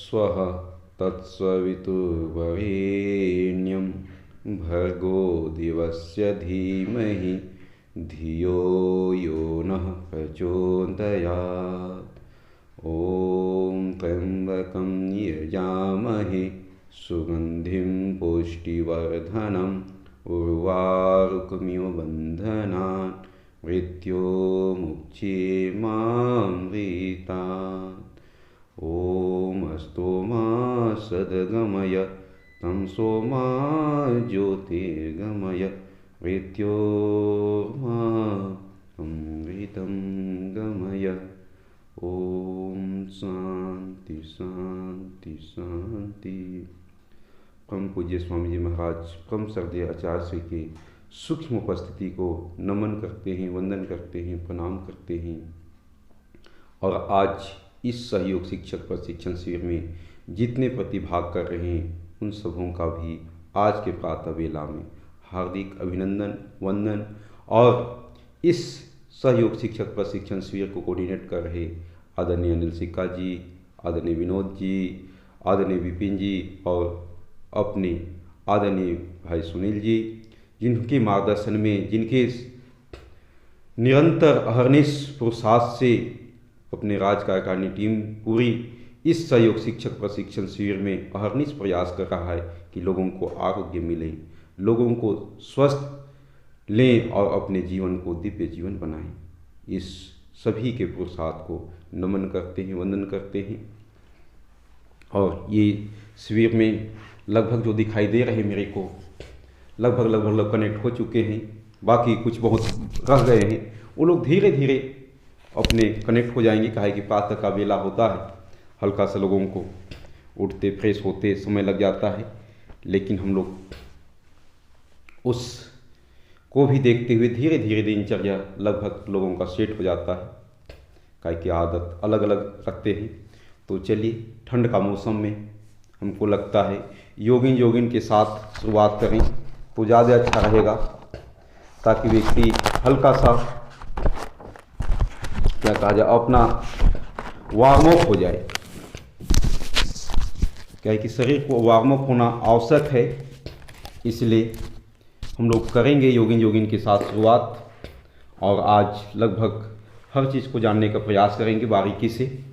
स्वः तत्सवितुर्वरेण्यं भर्गो देवस्य धीमहि धियो यो नः प्रचोदयात्। ॐ त्र्यम्बकं यजामहे सुगन्धिं पुष्टिवर्धनम् उर्वारुकमिव बन्धनान् मृत्योर्मुक्षीयमामृतात्। ॐ स्तोमा सद्गमय तं सोमा ज्योतिर्गमय मृत्योर्मामृतं गमय। ॐ शांति शांति शांति। परम पूज्य स्वामी जी महाराज परम श्रद्धेय आचार्य श्री की सूक्ष्म उपस्थिति को नमन करते हैं, वंदन करते हैं, प्रणाम करते हैं। और आज इस सहयोग शिक्षक प्रशिक्षण शिविर में जितने प्रतिभाग कर रहे हैं उन सबों का भी आज के प्रातः वेला में हार्दिक अभिनंदन वंदन। और इस सहयोग शिक्षक प्रशिक्षण शिविर को कोऑर्डिनेट कर रहे आदरणीय अनिल सिक्का जी, आदरणीय विनोद जी, आदरणीय विपिन जी और अपने आदरणीय भाई सुनील जी, जिनके मार्गदर्शन में, जिनके निरंतर अहर्निश पुरुषार्थ से अपने राज कार्यकारिणी टीम पूरी इस सहयोग शिक्षक प्रशिक्षण शिविर में अहर्निश प्रयास कर रहा है कि लोगों को आरोग्य मिले, लोगों को स्वस्थ लें और अपने जीवन को दिव्य जीवन बनाएं। इस सभी के पुरुषार्थ को नमन करते हैं, वंदन करते हैं। और ये शिविर में लगभग जो दिखाई दे रहे मेरे को लगभग कनेक्ट हो चुके हैं, बाकी कुछ बहुत रह गए हैं। वो लोग धीरे धीरे अपने कनेक्ट हो जाएंगे। कहा है कि प्रातः का वेला होता है, हल्का सा लोगों को उठते फ्रेश होते समय लग जाता है, लेकिन हम लोग उस को भी देखते हुए धीरे धीरे दिनचर्या लगभग लोगों का सेट हो जाता है। कहा कि आदत अलग अलग रखते हैं। तो चलिए, ठंड का मौसम में हमको लगता है योगिन के साथ शुरुआत करें तो ज़्यादा अच्छा रहेगा, ताकि व्यक्ति हल्का सा क्या कहा जाए अपना वार्म अप हो जाए। क्या है कि शरीर को वार्म अप होना आवश्यक है, इसलिए हम लोग करेंगे योगिन के साथ शुरुआत। और आज लगभग हर चीज़ को जानने का प्रयास करेंगे बारीकी से।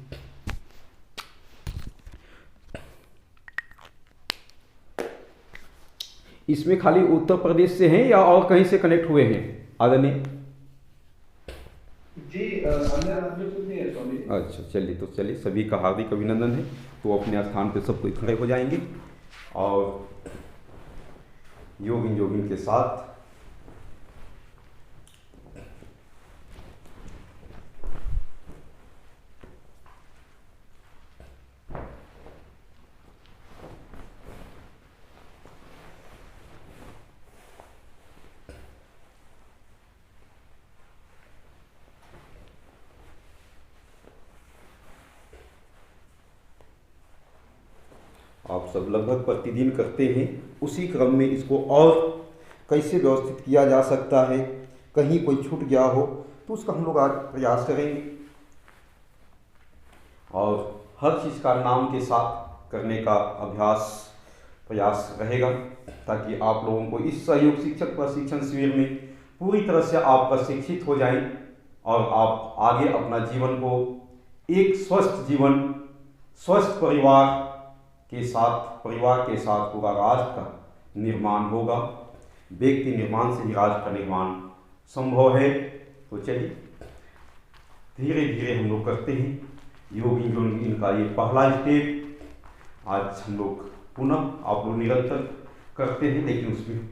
इसमें खाली उत्तर प्रदेश से हैं या और कहीं से कनेक्ट हुए हैं आदरणीय जी? अन्य राज्यों से नहीं है स्वामी। अच्छा, चलिए सभी का हार्दिक अभिनंदन है। तो अपने स्थान पे सब कोई खड़े हो जाएंगे और योगिन के साथ आप सब लगभग प्रतिदिन करते हैं। उसी क्रम में इसको और कैसे व्यवस्थित किया जा सकता है, कहीं कोई छूट गया हो तो उसका हम लोग आज प्रयास करेंगे। और हर चीज़ का नाम के साथ करने का प्रयास रहेगा, ताकि आप लोगों को इस सहयोग शिक्षक प्रशिक्षण शिविर में पूरी तरह से आप प्रशिक्षित हो जाएं और आप आगे अपना जीवन को एक स्वस्थ जीवन, स्वस्थ परिवार के साथ पूरा राष्ट्र का निर्माण होगा। व्यक्ति निर्माण से ही राष्ट्र का निर्माण संभव है। तो चलिए धीरे धीरे हम लोग करते हैं योगिन का ये पहला स्टेप। आज हम लोग पुनः आप लोग निरंतर करते हैं, लेकिन उसमें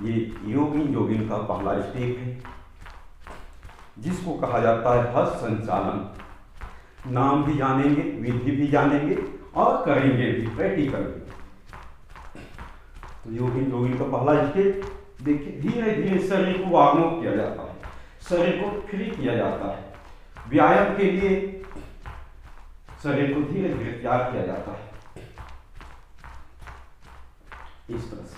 ये योगिन का पहला स्टेप है, जिसको कहा जाता है हस्त संचालन। नाम भी जानेंगे, विधि भी जानेंगे और करेंगे भी, प्रैक्टिकल भी। तो योगिन का पहला स्टेप देखिए, धीरे धीरे शरीर को वार्म अप किया जाता है, शरीर को फ्री किया जाता है। व्यायाम के लिए शरीर को धीरे धीरे तैयार किया जाता है। इस तरह से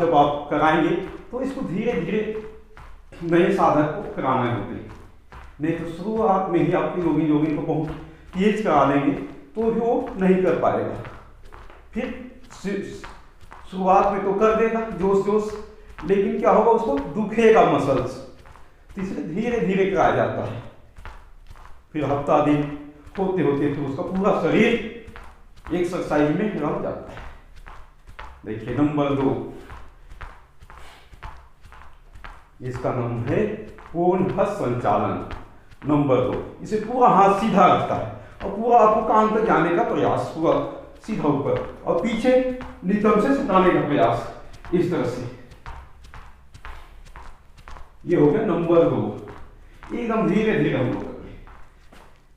जब आप कराएंगे तो इसको धीरे धीरे नए साधक को कराना होते हैं। नहीं तो शुरुआत में ही आपकी योगिन योगिन को बहुत तेज करा देंगे तो भी वो नहीं कर पाएगा। फिर शुरुआत में तो कर देगा जोश जोश, लेकिन क्या होगा, उसको दुखेगा मसल्स, तो इसलिए धीरे धीरे कराया जाता है। फिर हफ्ता दिन होते होते फिर उसका पूरा शरीर एक्सरसाइज में रह जाता है। देखिए नंबर 2, इसका नाम है पूर्ण हस्त संचालन। नंबर 2, इसे पूरा हाथ सीधा रखता है और पूरा आपको कान तक जाने का प्रयास, पूरा सीधा ऊपर, और पीछे नितंब से सुटाने का प्रयास, इस तरह से। ये हो गया नंबर 2, एकदम धीरे धीरे हम लोग करें।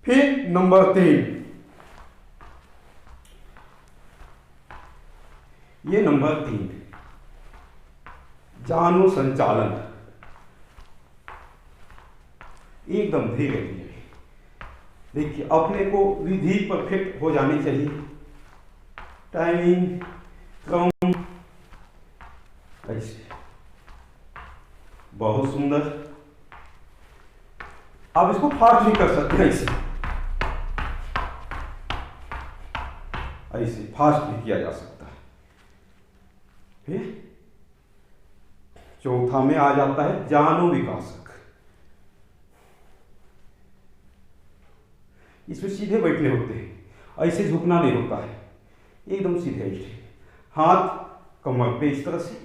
फिर नंबर 3, ये नंबर 3 जानु संचालन, एकदम धीरे धीरे। देखिए अपने को विधि परफेक्ट हो जानी चाहिए, टाइमिंग क्रम ऐसे, बहुत सुंदर। आप इसको फास्ट भी कर सकते हैं, ऐसे फास्ट भी किया जा सकता है। फिर चौथा में आ जाता है जानु विकासक। इसमें सीधे बैठने होते हैं, ऐसे झुकना नहीं होता है, एकदम सीधे ऐसे, हाथ कमर पे इस तरह से,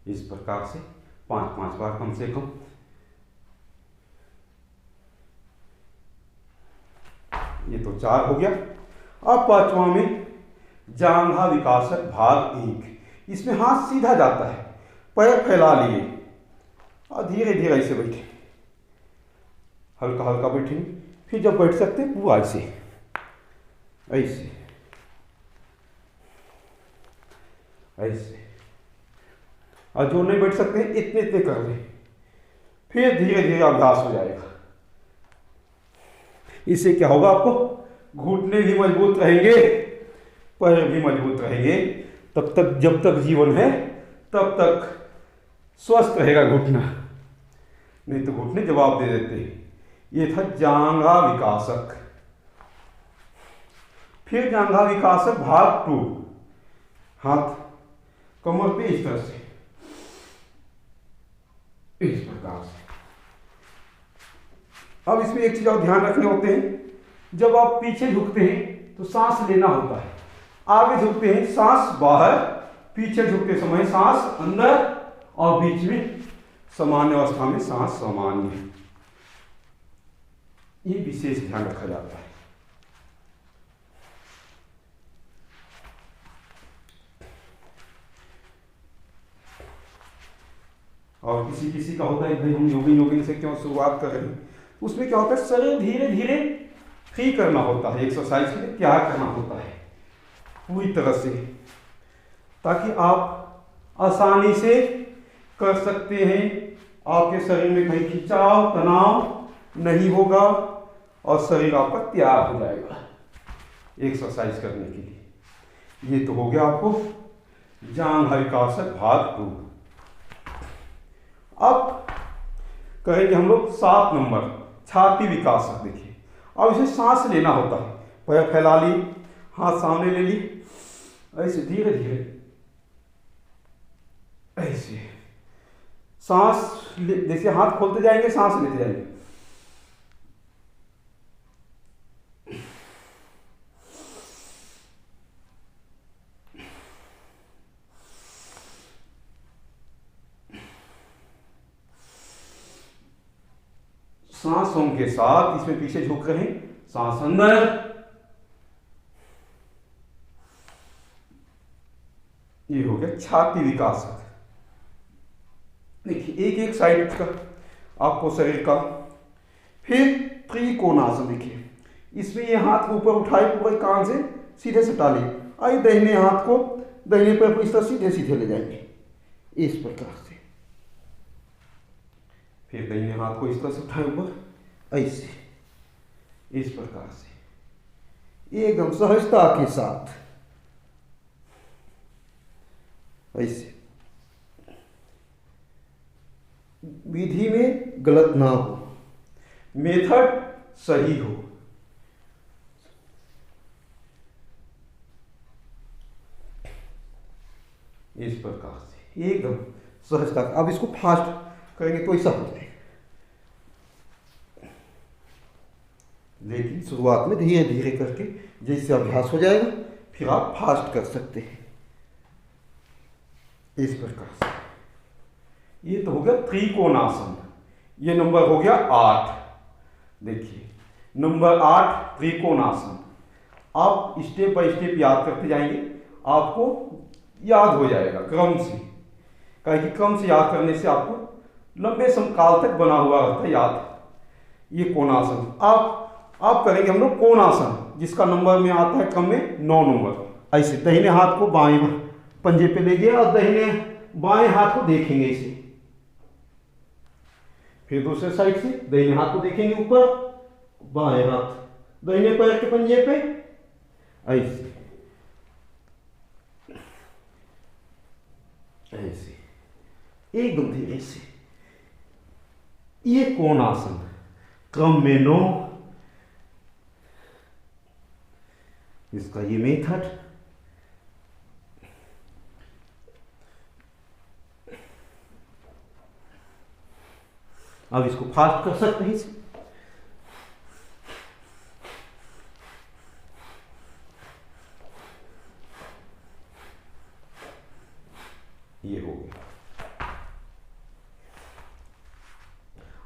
इस प्रकार से 5-5 बार कम से कम। ये तो 4 हो गया। अब 5वां में जांघा विकासक भाग 1, इसमें हाथ सीधा जाता है, पैर फैला लिए और धीरे धीरे ऐसे बैठे, हल्का हल्का बैठेंगे। फिर जब बैठ सकते हैं पूरा ऐसे ऐसे ऐसे, और जो नहीं बैठ सकते इतने इतने कर ले, फिर धीरे धीरे अभ्यास हो जाएगा। इससे क्या होगा, आपको घुटने भी मजबूत रहेंगे, पैर भी मजबूत रहेंगे। तब तक, जब तक जीवन है तब तक स्वस्थ रहेगा घुटना, नहीं तो घुटने जवाब दे देते हैं। ये था जांघा विकासक। फिर जांघा विकासक भाग 2, हाथ कमर पे इस तरह से, इस प्रकार से। अब इसमें एक चीज और ध्यान रखने होते हैं, जब आप पीछे झुकते हैं तो सांस लेना होता है, आगे झुकते हैं सांस बाहर, पीछे झुकते समय सांस अंदर, और बीच में सामान्य अवस्था में सांस सामान्य। ये विशेष ध्यान रखा जाता है। और किसी किसी का होता है भाई हम योगिन से क्यों शुरुआत कर रहे हैं, उसमें क्या होता है, शरीर धीरे धीरे फ्री करना होता है, एक्सरसाइज के लिए क्या करना होता है पूरी तरह से, ताकि आप आसानी से कर सकते हैं। आपके शरीर में कहीं खिंचाव तनाव नहीं होगा और शरीर आपका तैयार हो जाएगा एक्सरसाइज करने के लिए। ये तो हो गया आपको जांघा विकासक भाग 2। अब कहेंगे हम लोग 7 नंबर छाती विकासक। देखिए अब इसे सांस लेना होता है, पैर फैला ली, हाथ सामने ले ली, ऐसे धीरे धीरे ऐसे सांस जैसे हाथ खोलते जाएंगे सांस लेते जाएंगे। सांसों के साथ इसमें पीछे झुक रहे हैं, सांस अंदर, ये हो गया छाती विकासक। देखिए एक एक साइड का आपको शरीर का। फिर त्रिकोणासन, देखिए इसमें ये हाथ को ऊपर उठाए पूरे कान से सीधे सटा लिए, आइए दाहिने हाथ को दाहिने पैर को इस तरह सीधे सीधे ले जाएंगे इस प्रकार से। फिर दाहिने हाथ को इस तरह से उठाए ऊपर ऐसे इस प्रकार से एकदम सहजता के साथ। ऐसे विधि में गलत ना हो, मेथड सही हो। इस प्रकार से एकदम सहजता। अब इसको फास्ट करेंगे तो ऐसा हो जाएगा, लेकिन शुरुआत में धीरे धीरे करके जैसे अभ्यास हो जाएगा फिर आप फास्ट कर सकते हैं। इस प्रकार से ये तो हो गया त्रिकोणासन। ये नंबर हो गया 8। देखिए नंबर 8 त्रिकोणासन। आप स्टेप बाय स्टेप याद करते जाएंगे, आपको याद हो जाएगा क्रम से। कहीं कि क्रम से याद करने से आपको लंबे समय काल तक बना हुआ रहता है याद। ये कोणासन आप करेंगे हम लोग कोणासन, जिसका नंबर में आता है क्रम में 9 नंबर। ऐसे दाहिने हाथ को बाएं पंजे पे ले गया और दाहिने बाएं हाथ को देखेंगे इसे, फिर दूसरे साइड से दाहिने हाथ को देखेंगे ऊपर, बाएं हाथ दाहिने पैर के पंजे पे ऐसे ऐसे एकदम धीरे से। ये कोणासन क्रम में 9, इसका ये मेथड। अब इसको फास्ट कर सकते हैं इसे। ये हो गया।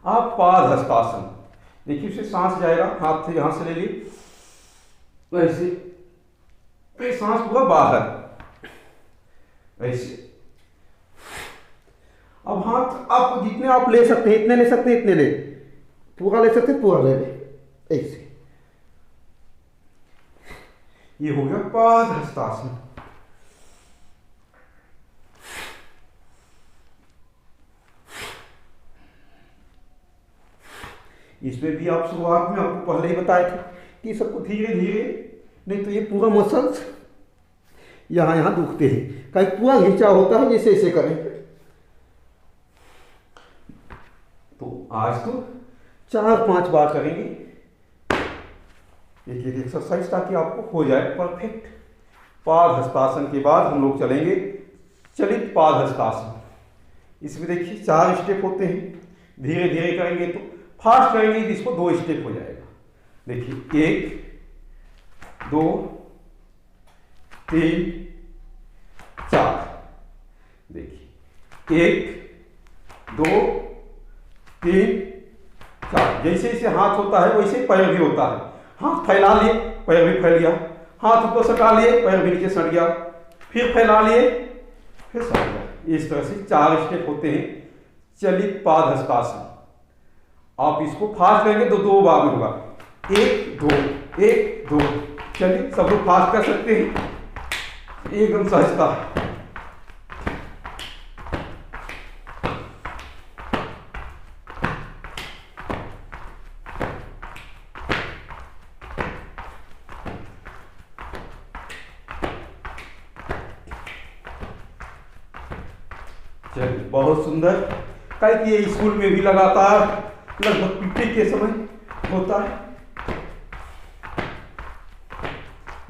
आप पाद हस्तासन, देखिए उसे सांस जाएगा, हाथ से यहां से ले ली ऐसे, फिर सांस पूरा बाहर ऐसे। अब हाथ आप जितने आप ले सकते हैं इतने ले सकते हैं, इतने ले, पूरा ले सकते हैं पूरा ले ले ऐसे। ये हो गया पाद हस्तासन। इसमें भी आप शुरुआत में आपको पहले ही बताए थे कि सबको धीरे धीरे, नहीं तो ये पूरा मसल्स यहाँ यहाँ दुखते हैं, कहीं पूरा खींचा होता है, जैसे ऐसे करें। तो आज तो 4-5 बार करेंगे एक एक एक्सरसाइज, ताकि आपको हो जाए परफेक्ट। पाद हस्तासन के बाद हम लोग चलेंगे चलित पाद हस्तासन। इसमें देखिए 4 स्टेप होते हैं, धीरे धीरे करेंगे तो फास्ट करेंगे तो इसको 2 स्टेप हो जाएगा। देखिए 1 2 3 4। देखिए 1 2 3 4। जैसे जैसे हाथ होता है वैसे पैर भी होता है। हाथ फैला लिए पैर भी फैल गया, हाथ ऊपर सटा लिए पैर भी नीचे सट गया, फिर फैला लिए फिर सट गया। इस तरह से 4 स्टेप होते हैं चलित पाद हस्तासन। आप इसको फास्ट करेंगे तो 2 बार में होगा, 1 2 1 2। चलिए सब लोग फास्ट कर सकते हैं एकदम सहजता। चलिए बहुत सुंदर। कहीं कि ये स्कूल में भी लगातार लगभग पीटी के समय होता है,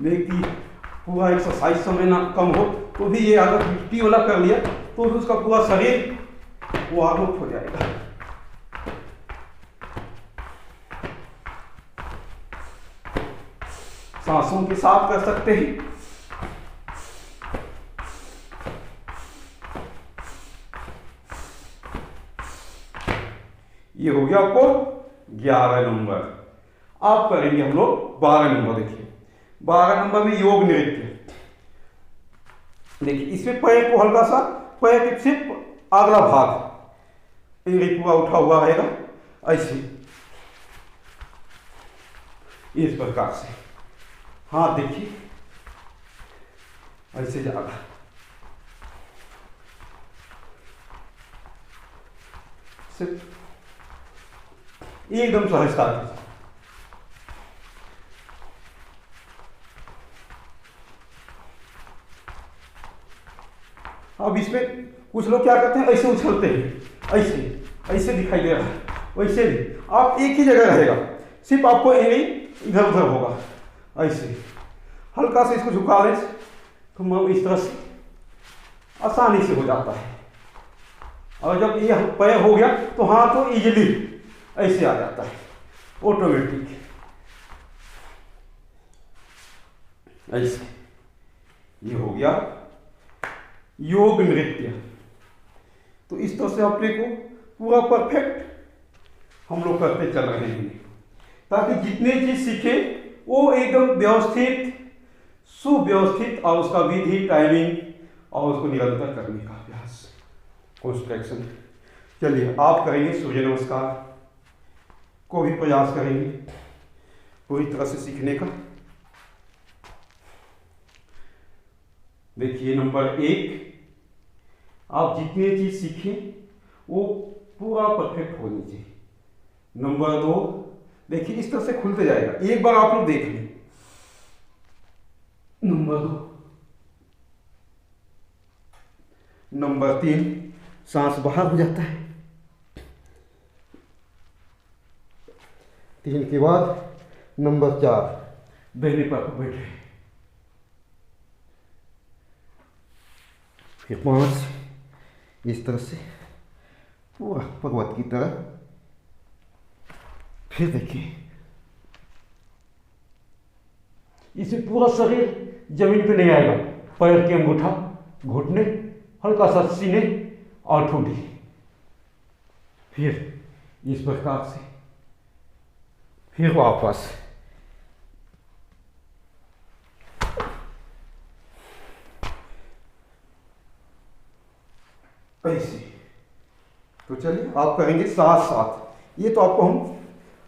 लेकिन पूरा एक्सरसाइज समय ना कम हो तो भी ये अगर पीटी वाला कर लिया तो भी उसका पूरा शरीर वो आरोप हो जाएगा। सांसों के साथ कर सकते हैं। ये हो गया आपको 11 नंबर। आप करेंगे हम लोग 12 नंबर। देखिए 12 नंबर में योग नृत्य। देखिए इसमें पैर को हल्का सा, पैर के सिर्फ अगला भाग इंगली पूरा उठा हुआ रहेगा ऐसे, इस प्रकार से। हाथ देखिए ऐसे जाएगा, सिर्फ एकदम सहजता के साथ। अब इसमें कुछ लोग क्या करते हैं, ऐसे उछलते हैं, ऐसे ऐसे दिखाई दे रहा है, वैसे नहीं, आप एक ही जगह रहेगा, सिर्फ आपको इधर उधर होगा, ऐसे हल्का से इसको झुका लें तो इस तरह से आसानी से हो जाता है। और जब ये पैर हो गया तो हाथ तो इजीली ऐसे आ जाता है, ऑटोमेटिक ऐसे। ये हो गया योग नृत्य। तो इस तरह से अपने को पूरा परफेक्ट हम लोग करते चल रहे हैं, ताकि जितने चीज सीखे वो एकदम व्यवस्थित सुव्यवस्थित, और उसका विधि टाइमिंग और उसको निरंतर करने का अभ्यास, कॉन्स्ट्रक्शन। चलिए आप करेंगे सूर्य नमस्कार को भी प्रयास करेंगे पूरी तरह से सीखने का। देखिए नंबर 1, आप जितनी चीज सीखें वो पूरा परफेक्ट होनी चाहिए। नंबर 2, देखिए इस तरह से खुलते जाएगा, एक बार आप लोग देख लें। नंबर 2, नंबर 3, सांस बाहर हो जाता है। 3 के बाद नंबर 4, दाहिने पैर पर बैठे। फिर 5, इस तरह से पूरा पर्वत की तरह। फिर देखिए इसे पूरा शरीर जमीन पे नहीं आएगा, पैर के अंगूठा, घुटने, हल्का सा सीने और ठोड़ी। फिर इस प्रकार से फिर वापस ऐसे। तो चलिए आप करेंगे साथ साथ। ये तो आपको हम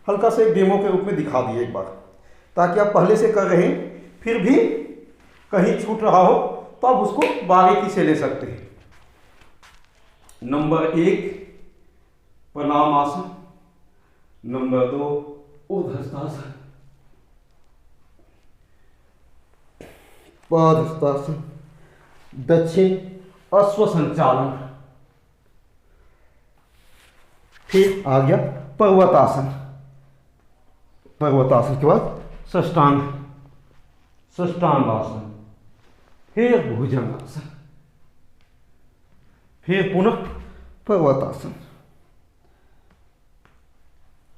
हल्का सा एक डेमो के रूप में दिखा दिए एक बार, ताकि आप पहले से कर रहे हैं फिर भी कहीं छूट रहा हो तो आप उसको बारीकी से ले सकते हैं। नंबर 1, प्रणाम आसन। नंबर 2, ऊर्ध्वस्तासन, पादहस्तासन, दक्षिण अश्व संचालन। फिर आ गया पर्वतासन। पर्वतासन के बाद साष्टांग आसन, फिर भुजंगासन, फिर पुनः पर्वतासन,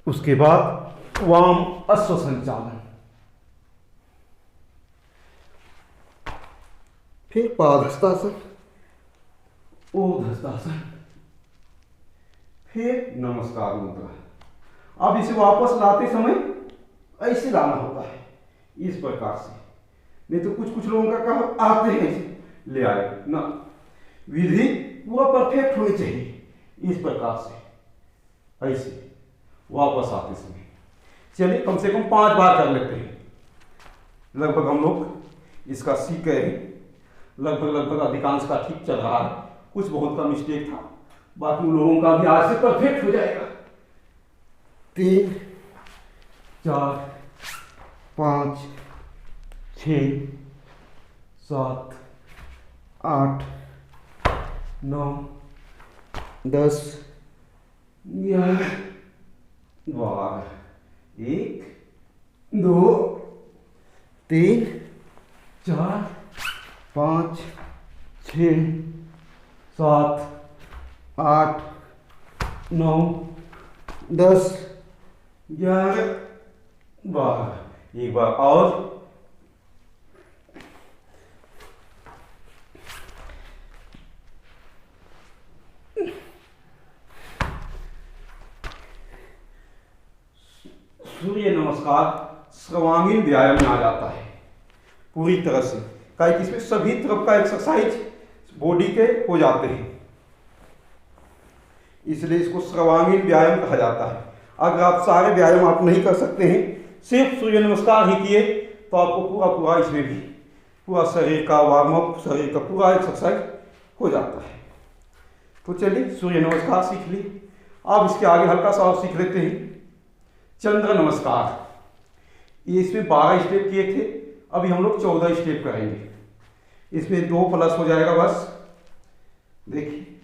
उसके बाद वाम अश्व संचालन, फिर पादहस्तासन, ऊर्ध्वस्तासन, फिर नमस्कार मुद्रा। अब इसे वापस लाते समय ऐसे लाना होता है, इस प्रकार से। नहीं तो कुछ लोगों का काम आते हैं ऐसे ले आए ना, विधि पूरा परफेक्ट होनी चाहिए, इस प्रकार से ऐसे वापस आते समय। चलिए कम से कम 5 बार कर लेते हैं। लगभग हम लोग इसका सीख गए हैं, लगभग अधिकांश का ठीक चल रहा है, कुछ बहुत का मिस्टेक था, बाकी उन लोगों का भी आज से परफेक्ट हो जाएगा। 3, 4, 5, 6, 7, 8, 9, 10, 11, 12, 1, 2, 3, 4, 5, 6, 7, 8, 9, 10, 11, 12। एक बार और। सूर्य नमस्कार सर्वांगीण व्यायाम में आ जाता है पूरी तरह से, क्या कि इसमें सभी तरह का एक्सरसाइज बॉडी के हो जाते हैं, इसलिए इसको सर्वांगीण व्यायाम कहा जाता है। अगर आप सारे व्यायाम आप नहीं कर सकते हैं, सिर्फ सूर्य नमस्कार ही किए, तो आपको पूरा इसमें भी पूरा शरीर का वार्म अप, शरीर का पूरा एक्सरसाइज हो जाता है। तो चलिए सूर्य नमस्कार सीख ली। अब इसके आगे हल्का सा और सीख लेते हैं चंद्र नमस्कार। ये इसमें 12 स्टेप किए थे, अभी हम लोग 14 स्टेप करेंगे। इसमें 2 प्लस हो जाएगा बस, देखिए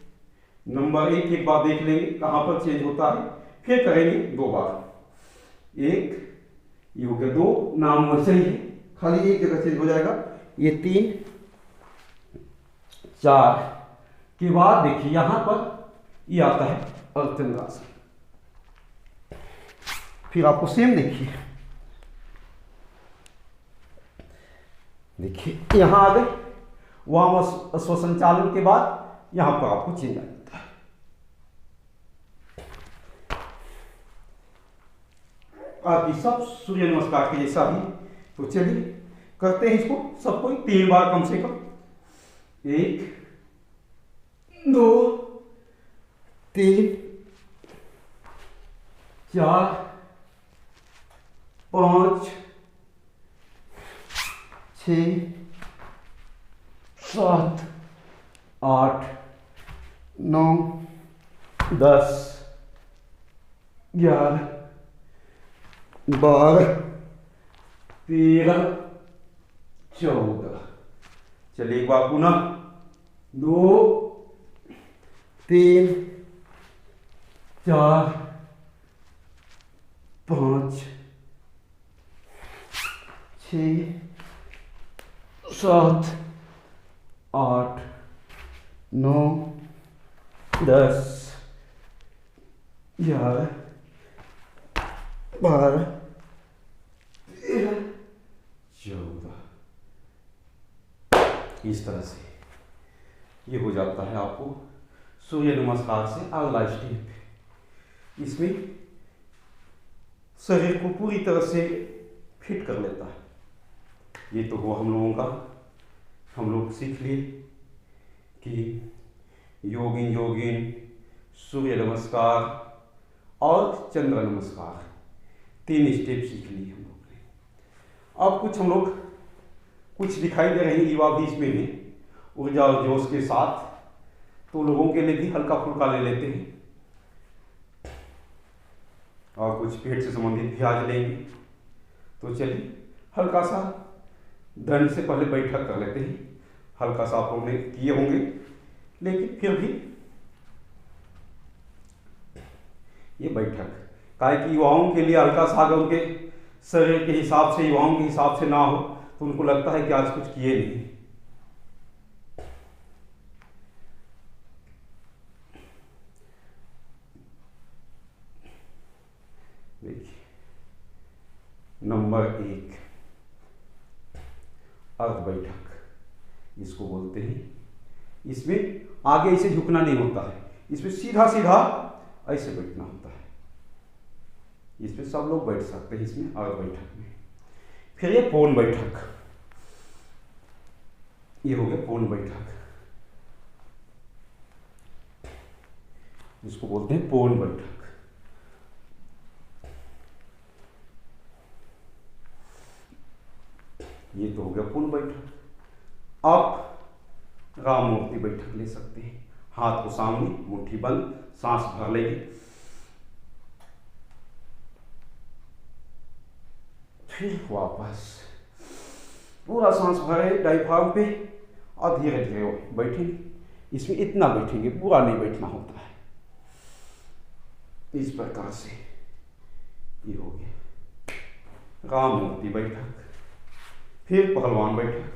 नंबर 1 बार देख लेंगे कहाँ पर चेंज होता है, फिर करेंगे 2 बार। 1 ये हो गया, 2 नाम वैसे ही है, खाली एक जगह चेंज हो जाएगा। ये 3 4 के बाद देखिए यहां पर ये आता है अर्धचंद्रासन। फिर आपको सेम देखिए यहां आ गए, वहां स्वसंचालन के बाद यहां पर आपको चेंज आ जाता है। बाकी सब सूर्य नमस्कार के जैसा ही। तो चलिए करते हैं इसको सबको 3 बार कम से कम। 1 2 3 4 5 6 7 8 9 10 11 12 13 14। चलिए एक बार पुनः 2 3 4 5 6 7 8 9 10 11 12 13 14। इस तरह से ये हो जाता है आपको सूर्य नमस्कार से अगला स्टेप। इसमें शरीर को पूरी तरह से फिट कर लेता है। ये तो हुआ हम लोगों का, हम लोग सीख लिए कि योगिन सूर्य नमस्कार और चंद्र नमस्कार 3 स्टेप सीख लिए हम लोग ने। अब कुछ दिखाई दे रही युवा भी इसमें भी ऊर्जा और जोश के साथ, तो लोगों के लिए भी हल्का फुल्का ले लेते हैं और कुछ पेट से संबंधित भी आज लेंगे। तो चलिए हल्का सा दंड से पहले बैठक कर लेते हैं। हल्का सा आप लोगों ने किए होंगे, लेकिन फिर भी ये बैठक काहे कि युवाओं के लिए हल्का सा अगर उनके शरीर के हिसाब से, युवाओं के हिसाब से ना हो तो उनको लगता है कि आज कुछ किए नहीं। देखिए नंबर 1 अर्ध बैठक इसको बोलते हैं। इसमें आगे ऐसे झुकना नहीं होता है, इसमें सीधा सीधा ऐसे बैठना होता है। इसमें सब लोग बैठ सकते हैं इसमें अर्ध बैठक में। फिर ये पौन बैठक, ये हो गया पौन बैठक, इसको बोलते हैं पौन बैठक। ये तो हो गया पूर्ण बैठक। आप राम मूर्ति बैठक ले सकते हैं। हाथ को सामने, मुट्ठी बंद, सांस भर लेंगे, फिर वापस पूरा सांस भरे डायफ्राम पे और धीरे धीरे बैठेंगे। इसमें इतना बैठेंगे, पूरा नहीं बैठना होता है। इस प्रकार से ये हो गया राम मूर्ति बैठक। फिर पहलवान बैठक।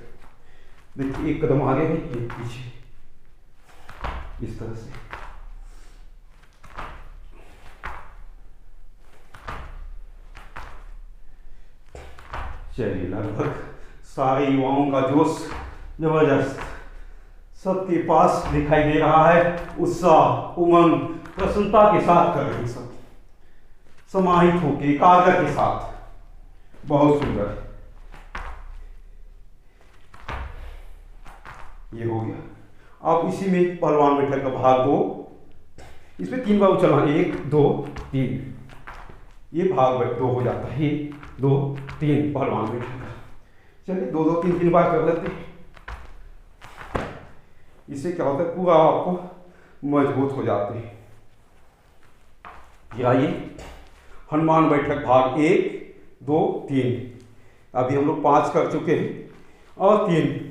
देखिए एक कदम आगे है, एक पीछे, इस तरह से। चलिए लगभग सारे युवाओं का जोश जबरदस्त सबके पास दिखाई दे रहा है। उत्साह, उमंग, प्रसन्नता के साथ कर रहे सब, समाहित होकर एकाग्र के साथ। बहुत सुंदर, ये हो गया। अब इसी में पहलवान बैठक का भाग 2, इसमें 3 बार उछलना, 1 2 3, ये भाग 2 हो जाता है। 1 2 3 पहलवान बैठक का। चलिए 2 2 3 बार कर लेते हैं। इससे क्या होता है, पूरा आपको मजबूत हो जाते हैं। फिर आइए हनुमान बैठक भाग 1 2 3। अभी हम लोग 5 कर चुके हैं और 3।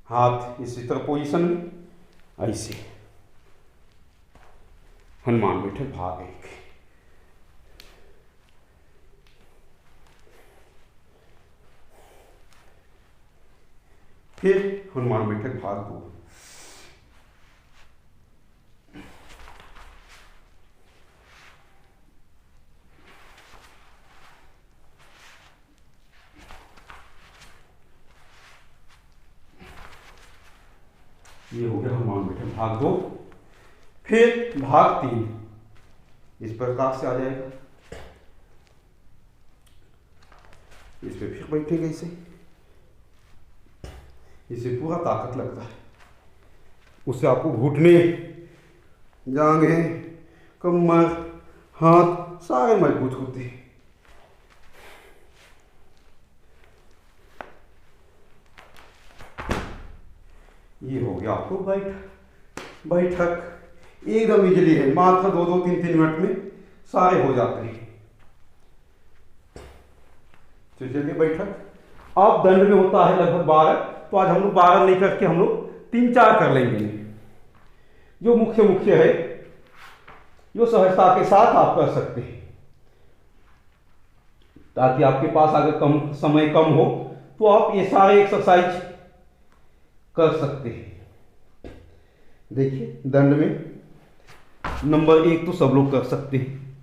हाथ इसी तरह पोजीशन में, ऐसे हनुमान बैठक भाग एक। फिर हनुमान बैठक भाग दो। ये हो गया हनुमान बैठक भाग दो। फिर भाग 3 इस प्रकार से आ जाएगा। इस पे फिर बैठेंगे इसे, इसे पूरा ताकत लगता है, उससे आपको घुटने, जांघें, कमर, हाथ सारे मजबूत होते हैं। ये हो गया आपको बैठक एकदम इजली है, मात्र 2-3 मिनट में सारे हो जाते हैं। तो चलिए बैठक। अब दंड में होता है लगभग 12, तो आज हम लोग 12 नहीं करके हम लोग 3-4 कर लेंगे। जो मुख्य है, जो सहजता के साथ आप कर सकते हैं, ताकि आपके पास अगर समय कम हो तो आप ये सारे एक्सरसाइज कर सकते हैं। देखिए दंड में नंबर 1 तो सब लोग कर सकते हैं,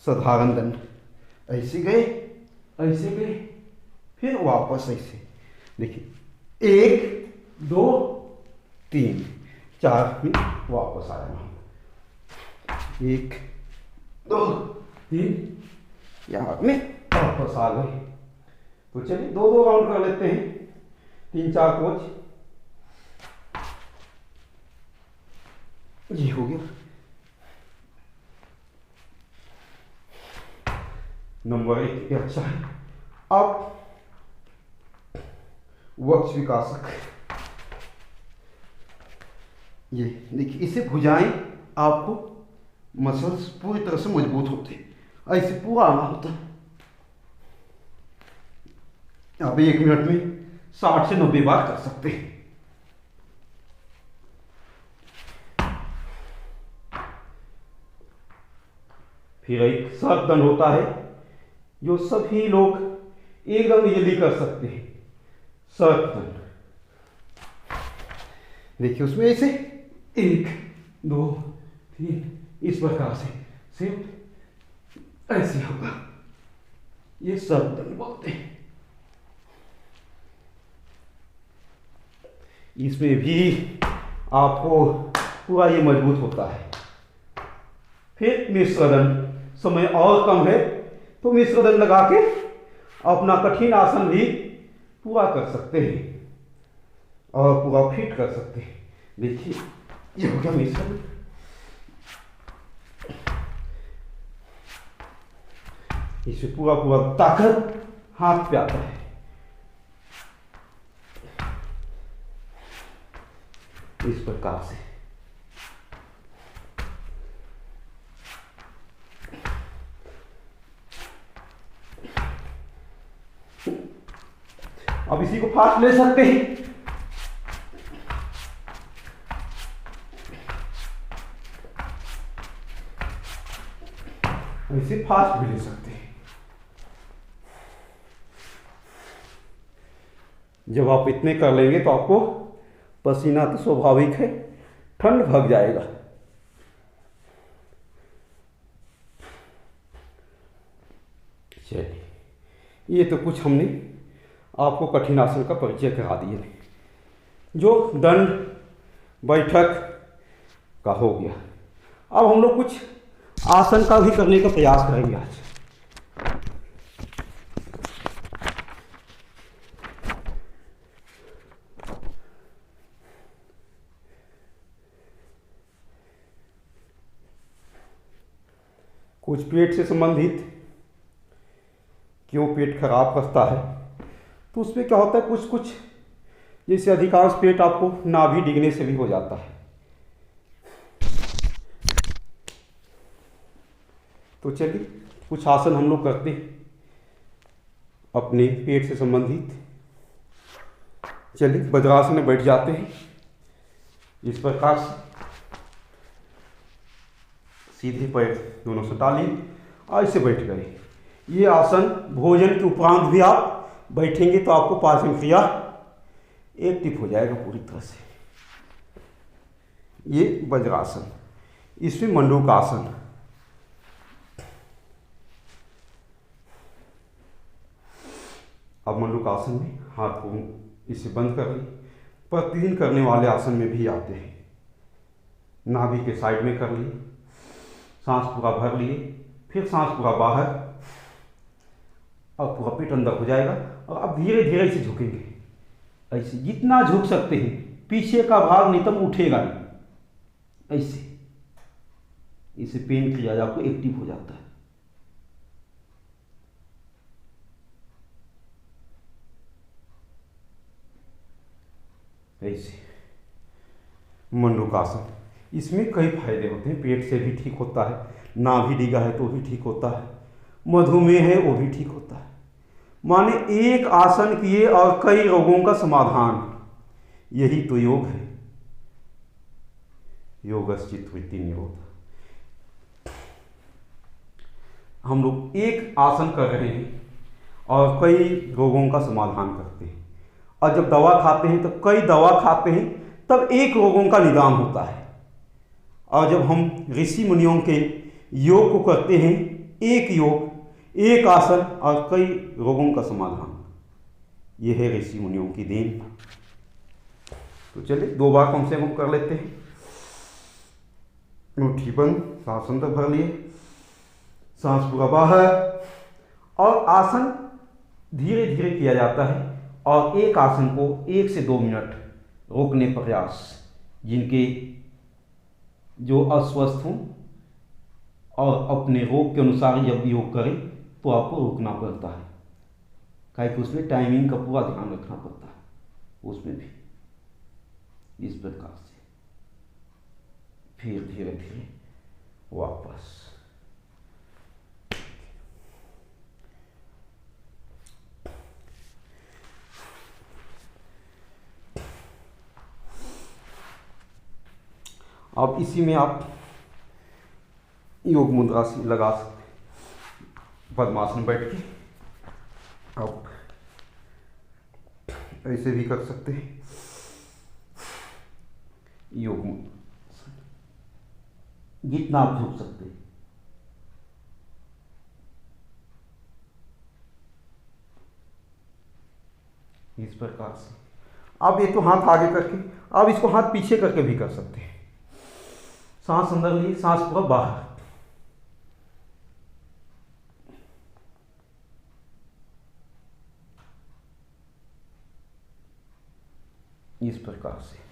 साधारण दंड। ऐसे गए, फिर वापस ऐसे। देखिए 1 2 3 4, फिर वापस आया। 1 2 3, यहाँ में वापस आ गए। तो चलिए 2-2 राउंड कर लेते हैं, 3-4 कोच। ये हो गया नंबर 1, ये अच्छा है। अब वक्ष विकासक, ये देखिए, इसे भुजाएं आपको मसल्स पूरी तरह से मजबूत होते हैं, ऐसे पूरा आना होता है। आप 1 मिनट में 60 से 90 बार कर सकते हैं। फिर एक सर्प दंड होता है, जो सभी लोग एकदम इजीली कर सकते हैं। सर्प दंड देखिए, उसमें ऐसे 1 2 3 इस प्रकार से सिर्फ ऐसे होगा। ये सर्प दंड बोलते हैं। इसमें भी आपको पूरा ये मजबूत होता है। फिर मिश्र दंड, समय और कम है तो मिश्र दंड लगा के अपना कठिन आसन भी पूरा कर सकते हैं और पूरा फिट कर सकते हैं। देखिए ये हो गया मिश्र दंड। इससे पूरा ताकत हाथ पे आता है। इस प्रकार से अब इसी को फास्ट ले सकते हैं। इसे फास्ट भी ले सकते हैं। जब आप इतने कर लेंगे तो आपको पसीना तो स्वाभाविक है, ठंड भाग जाएगा। चलिए, ये तो कुछ हमने आपको कठिन आसन का परिचय करा दिए, जो दंड बैठक का हो गया। अब हम लोग कुछ आसन का भी करने का प्रयास करेंगे आज। कुछ पेट से संबंधित, क्यों पेट खराब करता है, तो उसमें क्या होता है, कुछ जैसे अधिकांश पेट आपको नाभि डिगने से भी हो जाता है। तो चलिए कुछ आसन हम लोग करते हैं अपने पेट से संबंधित। चलिए वज्रासन में बैठ जाते हैं। इस प्रकार से सीधे पैर दोनों सटा लिए और ऐसे बैठ गए। ये आसन भोजन के उपरांत भी आप बैठेंगे तो आपको पाचन क्रिया एक्टिव हो जाएगा पूरी तरह से। ये वज्रासन, इसमें मंडूकासन। अब मंडूकासन में हाथ को इसे बंद कर ली। प्रतिदिन करने वाले आसन में भी आते हैं। नाभि के साइड में कर लिए, सांस पूरा भर लिए, फिर सांस पूरा बाहर और पूरा पेट अंदर हो जाएगा। और अब धीरे धीरे से झुकेंगे, ऐसे जितना झुक सकते हैं। पीछे का भाग नितंब उठेगा नहीं, ऐसे। इससे पेन क्रिया आपको एक्टिव हो जाता है। ऐसे मंडूकासन, इसमें कई फायदे होते हैं। पेट से भी ठीक होता है, नाभि डिगा है तो भी ठीक होता है, मधुमेह है वो भी ठीक होता है। माने एक आसन किए और कई रोगों का समाधान, यही तो योग है। योगश्चित्तवृत्ति निरोध। हम लोग एक आसन कर रहे हैं और कई रोगों का समाधान करते हैं। और जब दवा खाते हैं तो कई दवा खाते हैं, तब एक रोगों का निदान होता है। और जब हम ऋषि मुनियों के योग को करते हैं, एक योग, एक आसन और कई रोगों का समाधान, यह है ऋषि मुनियों की देन। तो चलिए 2 बार कम से कम कर लेते हैं। मुट्ठी बंद, सांस अंदर भर लिए, सांस पूरा बाहर। और आसन धीरे धीरे किया जाता है और एक आसन को 1 से 2 मिनट रोकने प्रयास। जिनके जो अस्वस्थ हों और अपने रोग के अनुसार जब योग करें तो आपको रोकना पड़ता है, काहे कि उसमें टाइमिंग का पूरा ध्यान रखना पड़ता है। उसमें भी इस प्रकार से फिर धीरे धीरे वापस। अब इसी में आप योग मुद्रा से लगा सकते हैं। पद्मासन बैठ के आप ऐसे भी कर सकते हैं। योग मुद्रा जितना आप झुक सकते हैं। इस प्रकार से आप ये तो हाथ आगे करके, आप इसको हाथ पीछे करके भी कर सकते हैं। सांस अंदर ली, सांस पूरा बाहर। इस प्रकार से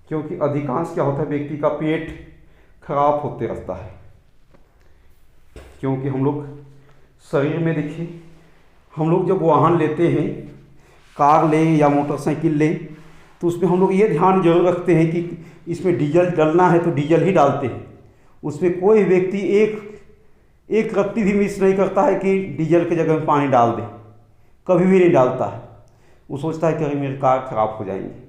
क्योंकि अधिकांश क्या होता है, व्यक्ति का पेट खराब होते रहता है। क्योंकि हम लोग शरीर में देखिए, हम लोग जब वाहन लेते हैं, कार लें या मोटरसाइकिल लें, तो उसमें हम लोग ये ध्यान जरूर रखते हैं कि इसमें डीजल डलना है तो डीजल ही डालते हैं। उसमें कोई व्यक्ति एक रत्ती भी मिस नहीं करता है कि डीजल की जगह में पानी डाल दे, कभी भी नहीं डालता है। वो सोचता है कि अरे मेरी कार खराब हो जाएंगी।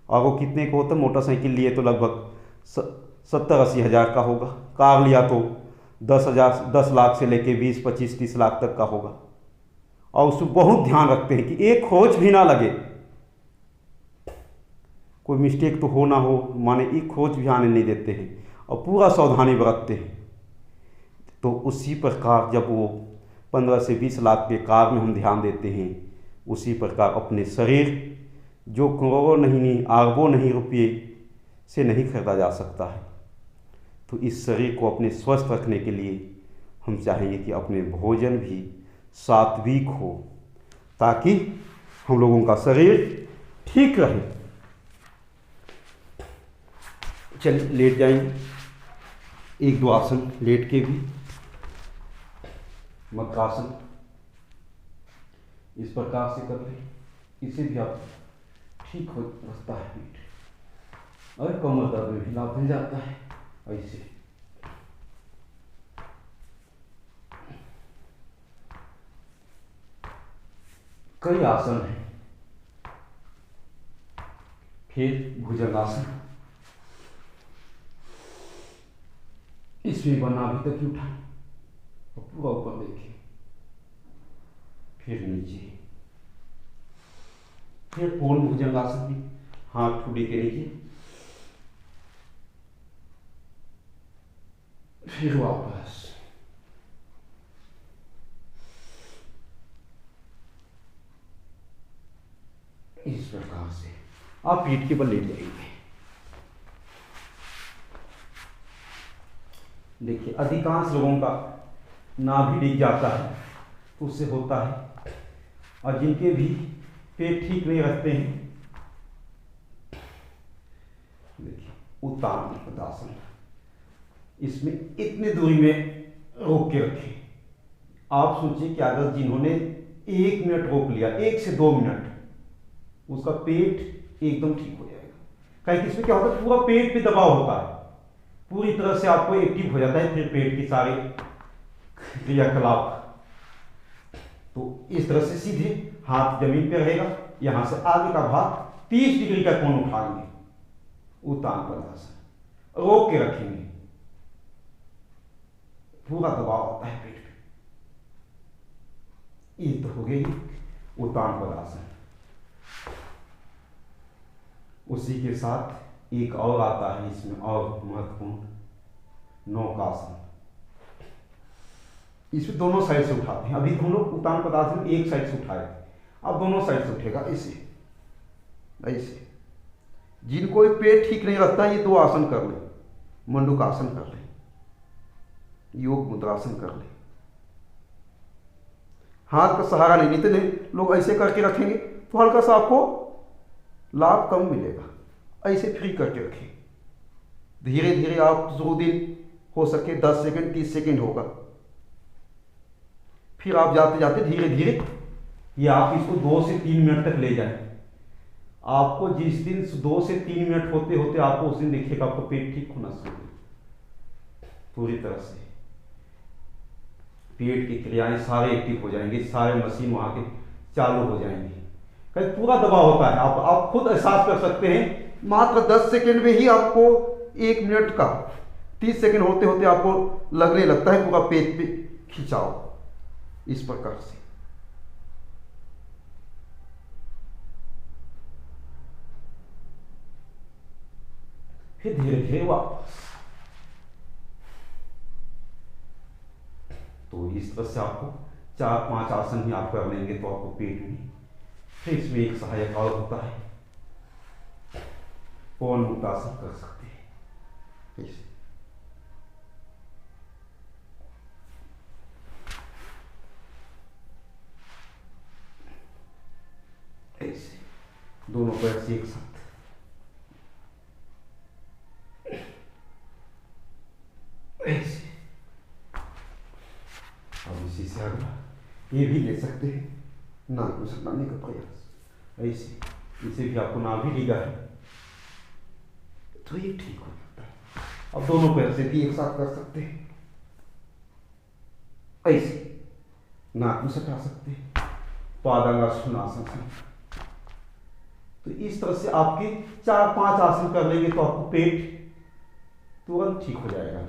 और वो कितने को होता है, मोटरसाइकिल लिए तो लगभग 70-80 हज़ार का होगा, कार लिया तो 10 लाख से लेके 20, 25, 30 लाख तक का होगा। और उसमें बहुत ध्यान रखते हैं कि एक खोज भी ना लगे, कोई मिस्टेक तो हो ना हो, माने एक खोज भी आने नहीं देते हैं और पूरा सावधानी बरतते हैं। तो उसी प्रकार जब वो 15 से 20 लाख के कार में हम ध्यान देते हैं, उसी प्रकार अपने शरीर जो करोड़ों नहीं, अरबों नहीं रुपये से नहीं खरीदा जा सकता है। तो इस शरीर को अपने स्वस्थ रखने के लिए हम चाहेंगे कि अपने भोजन भी सात्विक हो, ताकि हम लोगों का शरीर ठीक रहे। चलिए लेट जाएंगे, 1-2 आसन लेट के भी। मकरासन इस प्रकार से कर लें, इससे भी आप ठीक हो सकता है पेट। और कमर दर्द में भी लाभ मिल जाता है। ऐसे कई आसन हैं। फिर भुजंगासन, इसमें बना भी तक उठा और पूरा ऊपर देखिए, फिर नीचे, फिर पूर्ण भुजंगासन भी, हाथ ठुडी के नीचे, फिर वापस, इस प्रकार से आप पीठ के बल लेट जाएंगे। देखिए अधिकांश लोगों का नाभि डिग जाता है तो उससे होता है, और जिनके भी पेट ठीक नहीं रखते हैं, देखिए उत्तान पदासन, इसमें इतनी दूरी में रोक के रखें। आप सोचिए कि अगर जिन्होंने 1 मिनट रोक लिया, 1 से 2 मिनट, उसका पेट एकदम ठीक हो जाएगा। कहीं इसमें क्या होता है, पूरा पेट पे दबाव होता है, पूरी तरह से आपको एक्टिव हो जाता है फिर पेट की सारे क्रियाकलाप। तो इस तरह से सीधे हाथ जमीन पे रहेगा, यहां से आगे का भाग 30 डिग्री का कोण उठाएंगे, उत्तान पदासन, रोक के रखेंगे, पूरा दबाव होता है पेट पे। ये तो हो गई उत्तान पदासन। उसी के साथ एक और आता है इसमें और महत्वपूर्ण, नौकासन। इसमें दोनों साइड से उठाते हैं। अभी हम लोग उत्तान पदासन एक साइड से उठाए, अब दोनों साइड से उठेगा, ऐसे ऐसे। जिनको पेट ठीक नहीं रखता ये 2 आसन कर ले, मंडूकासन कर ले, योग मुद्रासन कर ले, हाथ का सहारा नहीं तो नहीं, लोग ऐसे करके रखेंगे तो हल्का सा आपको लाभ कम मिलेगा। ऐसे फ्री करके रखें, धीरे धीरे आप जो दिन हो सके 10 सेकंड 30 सेकंड होगा, फिर आप जाते जाते धीरे धीरे ये आप इसको 2 से 3 मिनट तक ले जाएं। आपको जिस दिन 2 से 3 मिनट होते होते आपको उस दिन देखिएगा आपको पेट ठीक होना शुरू, पूरी तरह से पेट की क्रियाएं सारे एक्टिव हो जाएंगे, सारे मशीन वहां के चालू हो जाएंगे। कहीं पूरा दबाव होता है, आप खुद एहसास कर सकते हैं। मात्र 10 सेकंड में ही आपको 1 मिनट का 30 सेकंड होते होते आपको लगने लगता है पूरा पेट पे खिंचाव, इस प्रकार से। फिर धीरे धीरे वापस। तो इस तरह से आपको 4-5 आसन ही आप कर लेंगे तो आपको पेट में। फिर इसमें एक सहायक और होता है, पवन मुक्तासन कर सकते हैं, ऐसे ऐसे दोनों पैर से एक साथ, ऐसे। अब इसी से अगला ये भी ले सकते हैं, नाक को सटाने का प्रयास, ऐसे। इसे भी आपको नाभि डिगा है तो ये ठीक हो जाता है। अब दोनों पैर से भी एक साथ कर सकते हैं, ऐसे नाक में सटा सकते हैं, पादांगासन से। तो इस तरह से आपके 4-5 आसन कर लेंगे तो आपको पेट तुरंत ठीक हो जाएगा।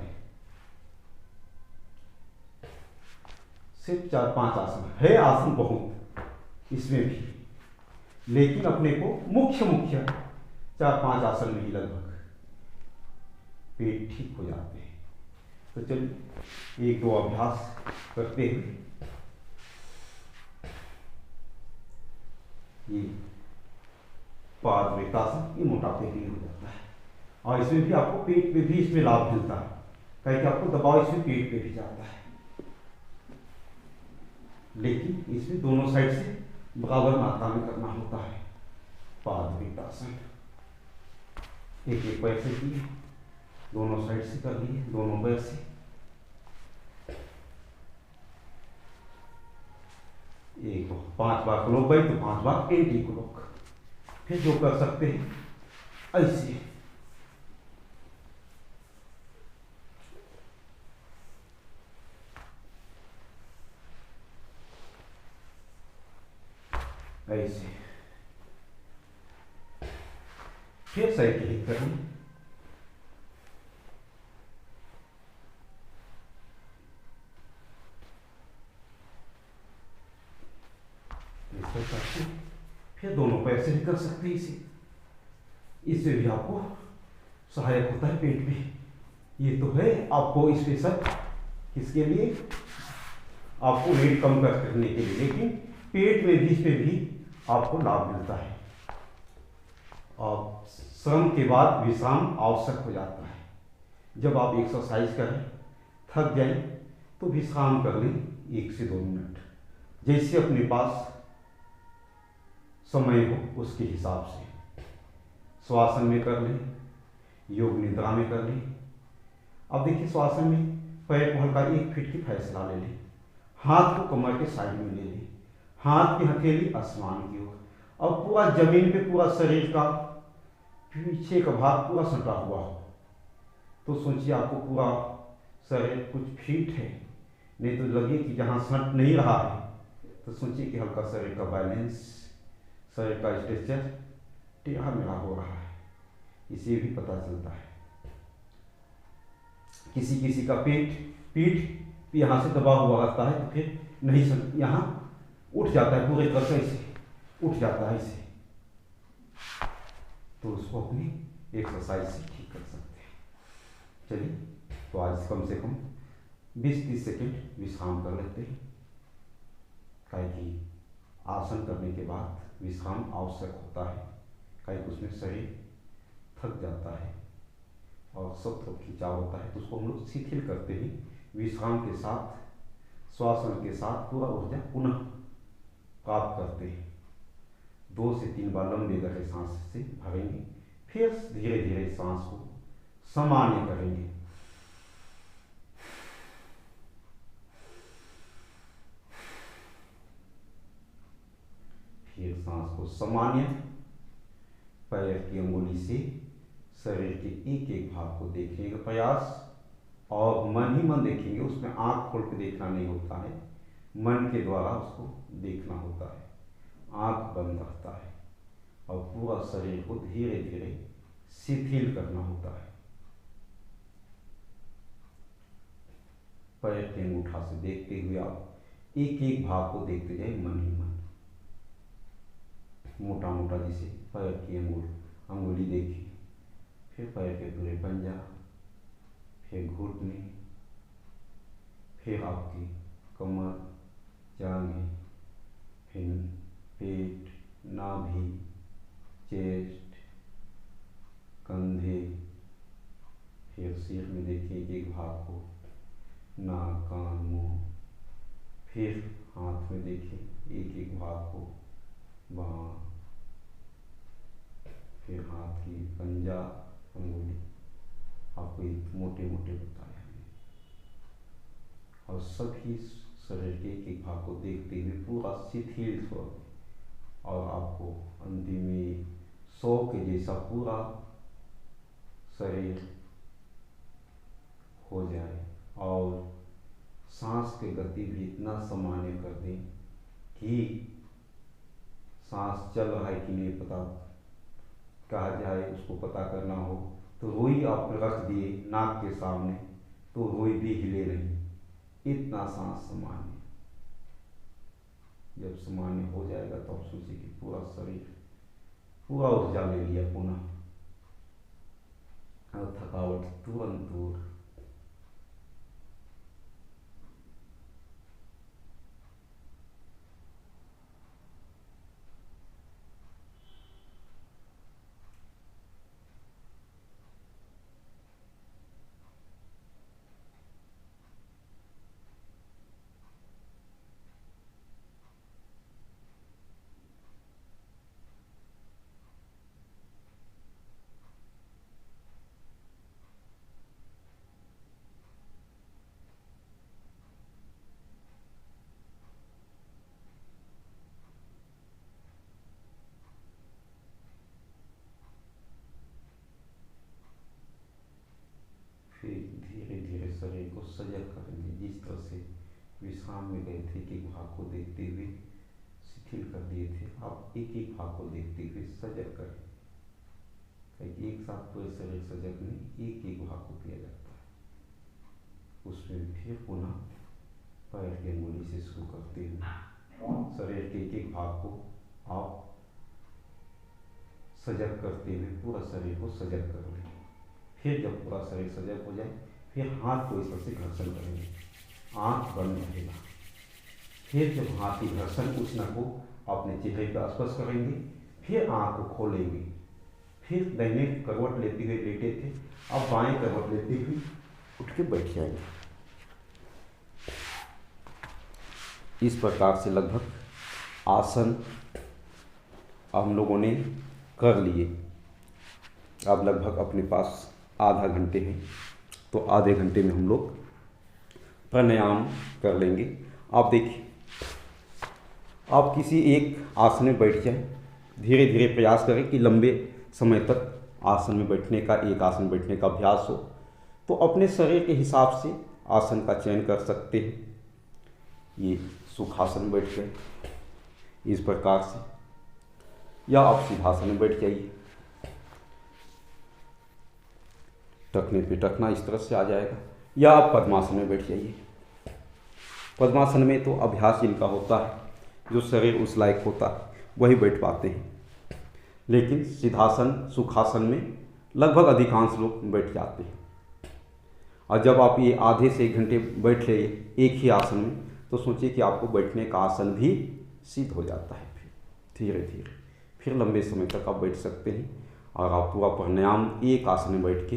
सिर्फ 4-5 आसन है, आसन बहुत इसमें भी, लेकिन अपने को मुख्य 4-5 आसन में ही लगभग पेट ठीक हो जाते हैं। तो चलिए 1-2 अभ्यास करते हैं। ये पादवृत्तासन, ये मोटापे के लिए हो जाता है, और इसमें भी आपको पेट पे भी इसमें लाभ मिलता है, क्योंकि आपको दबाव इसमें पेट पे भी जाता है, लेकिन इसमें दोनों साइड से बराबर मात्रा में करना होता है। पादवृत्तासन एक पैर से किए, दोनों साइड से कर लिए, दोनों पैर से। एक 5 बार क्लोक बाई तो 5 बार एंटी क्लोक। फिर जो कर सकते हैं ऐसे ऐसे फिर साइकिल ही करनी। इस प्रकार से फिर दोनों पैर से भी कर सकते हैं इसे। इससे भी आपको सहायक होता है पेट में। ये तो है आपको स्पेशल किसके लिए, आपको वेट कम करने के लिए, लेकिन पेट में भी इसमें भी आपको लाभ मिलता है। और श्रम के बाद विश्राम आवश्यक हो जाता है। जब आप एक्सरसाइज करें, थक जाएं, तो विश्राम कर लें 1 से 2 मिनट, जैसे अपने पास समय हो उसके हिसाब से। श्वासन में कर लें, योग निद्रा में कर लें। अब देखिए श्वासन में पैर को हल्का 1 फीट की फैसला ले लें, हाथ को कमर के साइड में ले लें, हाथ की हथेली आसमान की ओर, और पूरा जमीन पे पूरा शरीर का पीछे का भाग पूरा सटा हुआ हो। तो सोचिए आपको पूरा शरीर कुछ फिट है, नहीं तो लगे कि जहाँ सट नहीं रहा है, तो सोचिए कि हल्का शरीर का बैलेंस, शरीर का स्ट्रेचर टेढ़ा मेढ़ा हो रहा है। इसे भी पता चलता है। किसी किसी का पीठ यहाँ से दबा हुआ रहता है, तो फिर नहीं यहाँ उठ जाता है, पूरे तरह से उठ जाता है इसे, तो उसको अपनी एक्सरसाइज से ठीक कर सकते हैं। चलिए, तो आज कम से कम 20-30 सेकेंड विश्राम कर लेते हैं, कि आसन करने के बाद विश्राम आवश्यक होता है, कि उसमें शरीर थक जाता है और सब थोड़ा खिंचाव होता है, तो उसको हम लोग शिथिल करते ही विश्राम के साथ, श्वासन के साथ पूरा ऊर्जा पुनः प्राप्त करते हैं। 2 से 3 बार लंबे गहरे सांस से भरेंगे, फिर धीरे धीरे सांस को सामान्य करेंगे। फिर सांस को सामान्य, पैर की अंगुली से शरीर के एक एक भाग को देखने का प्रयास, और मन ही मन देखेंगे, उसमें आंख खोल के देखना नहीं होता है, मन के द्वारा उसको देखना होता है। आंख बंद रहता है और पूरा शरीर को धीरे धीरे शिथिल करना होता है। पैर के अंगूठा से देखते हुए आप एक एक भाग को देखते जाए, मन ही मन, मोटा मोटा, जिसे पैर की अंगुली देखिए, फिर पैर के पूरे पंजा, फिर घुटने, फिर आपकी कमर, जांघें, फिर पेट, नाभि, चेस्ट, कंधे, फिर सिर में देखिए एक भाग को, नाक, कान, मुंह, फिर हाथ में देखिए एक एक भाग को, बाँह, फिर हाथ की पंजा, अंगुली, आपको मोटे मोटे बताए हमने, और सभी शरीर के एक एक भाग को देखते हुए पूरा शिथिल हो, और आपको अंतिम में 100 के जैसा पूरा शरीर हो जाए, और सांस की गति भी इतना सामान्य कर दें कि सांस चल रहा है कि नहीं पता कहा जाए, उसको पता करना हो तो रुई आप रख दिए नाक के सामने, तो रुई भी हिले नहीं, इतना सांस सामान्य। जब सामान्य हो जाएगा तो आप सोचिए कि पूरा शरीर पूरा ऊर्जा ले लिया पुनः, और थकावट तुरंत दूर। फिर धीरे धीरे शरीर को सजग करेंगे, जिस तरह से विश्राम में गए थे कि भाग को देखते हुए शिथिल कर दिए थे, आप एक एक भाग को देखते हुए सजग करें। एक साथ पूरे शरीर सजग नहीं, एक एक भाग को किया जाता है। उसमें फिर पुनः पैर की अंगुली से शुरू करते हुए शरीर के एक एक भाग को आप सजग करते हुए पूरा शरीर को सजग कर लें। फिर जब पूरा शरीर सजग हो जाए, फिर हाथ को इस तरह से घर्षण करेंगे, आंख बंद रहेगा। फिर जब हाथ की घर्षण उस नक को अपने चेहरे पर स्पर्श करेंगे, फिर आंख को खोलेंगे। फिर दाहिने करवट लेते हुए लेटे थे, अब बाएं करवट लेते हुए उठ के बैठ जाएंगे। इस प्रकार से लगभग आसन हम लोगों ने कर लिए। अब लगभग अपने पास आधा घंटे है, तो आधे घंटे में हम लोग प्राणायाम कर लेंगे। आप देखिए, आप किसी एक आसन में बैठ जाएं, धीरे धीरे प्रयास करें कि लंबे समय तक आसन में बैठने का, एक आसन में बैठने का अभ्यास हो। तो अपने शरीर के हिसाब से आसन का चयन कर सकते हैं। ये सुखासन में बैठ गए इस प्रकार से, या आप सिंहासन में बैठ जाइए, टखने पे टखना इस तरह से आ जाएगा, या आप पद्मासन में बैठ जाइए। पद्मासन में तो अभ्यास जिनका होता है, जो शरीर उस लायक होता है, वही बैठ पाते हैं। लेकिन सिद्धासन, सुखासन में लगभग अधिकांश लोग बैठ जाते हैं। और जब आप ये आधे से 1 घंटे बैठ ले एक ही आसन में, तो सोचिए कि आपको बैठने का आसन भी सिद्ध हो जाता है। फिर धीरे धीरे फिर लंबे समय तक आप बैठ सकते हैं, और आप पूरा प्राणायाम एक आसन में बैठ के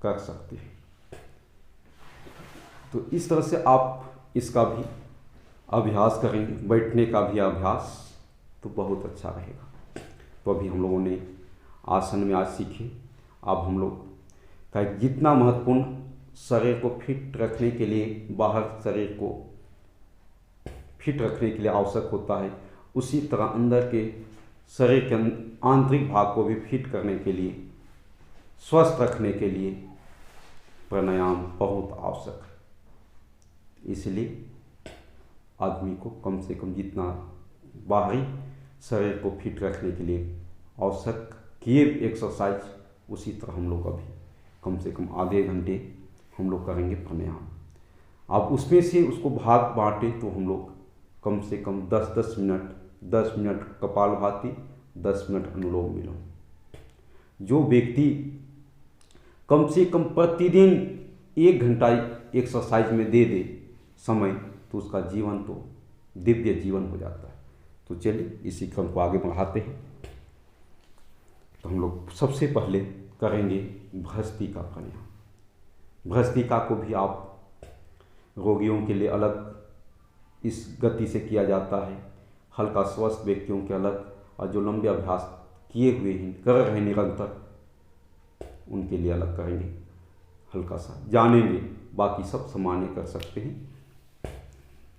कर सकते हैं। तो इस तरह से आप इसका भी अभ्यास करेंगे, बैठने का भी अभ्यास, तो बहुत अच्छा रहेगा। तो अभी हम लोगों ने आसन में आज सीखे। अब हम लोग का जितना महत्वपूर्ण शरीर को फिट रखने के लिए, बाहर शरीर को फिट रखने के लिए आवश्यक होता है, उसी तरह अंदर के शरीर के आंतरिक भाग को भी फिट करने के लिए, स्वस्थ रखने के लिए प्राणायाम बहुत आवश्यक है। इसलिए आदमी को कम से कम जितना बाहरी शरीर को फिट रखने के लिए आवश्यक किए एक्सरसाइज, उसी तरह हम लोग अभी कम से कम आधे घंटे हम लोग करेंगे प्राणायाम। अब उसमें से उसको भाग बांटे, तो हम लोग कम से कम 10-10 मिनट, 10 मिनट कपालभाति, 10 मिनट अनुलोम विलोम। जो व्यक्ति कम से कम प्रतिदिन 1 घंटा एक्सरसाइज में दे दे समय, तो उसका जीवन तो दिव्य जीवन हो जाता है। तो चलिए इसी क्रम को आगे बढ़ाते हैं। तो हम लोग सबसे पहले करेंगे भस्त्रिका प्राणायाम। भस्त्रिका को भी आप रोगियों के लिए अलग इस गति से किया जाता है, हल्का स्वस्थ व्यक्तियों के अलग, और जो लंबे अभ्यास किए हुए हैं, कर रहे हैं निरंतर, उनके लिए अलग करेंगे। हल्का सा जानेंगे, बाकी सब सामान्य कर सकते हैं,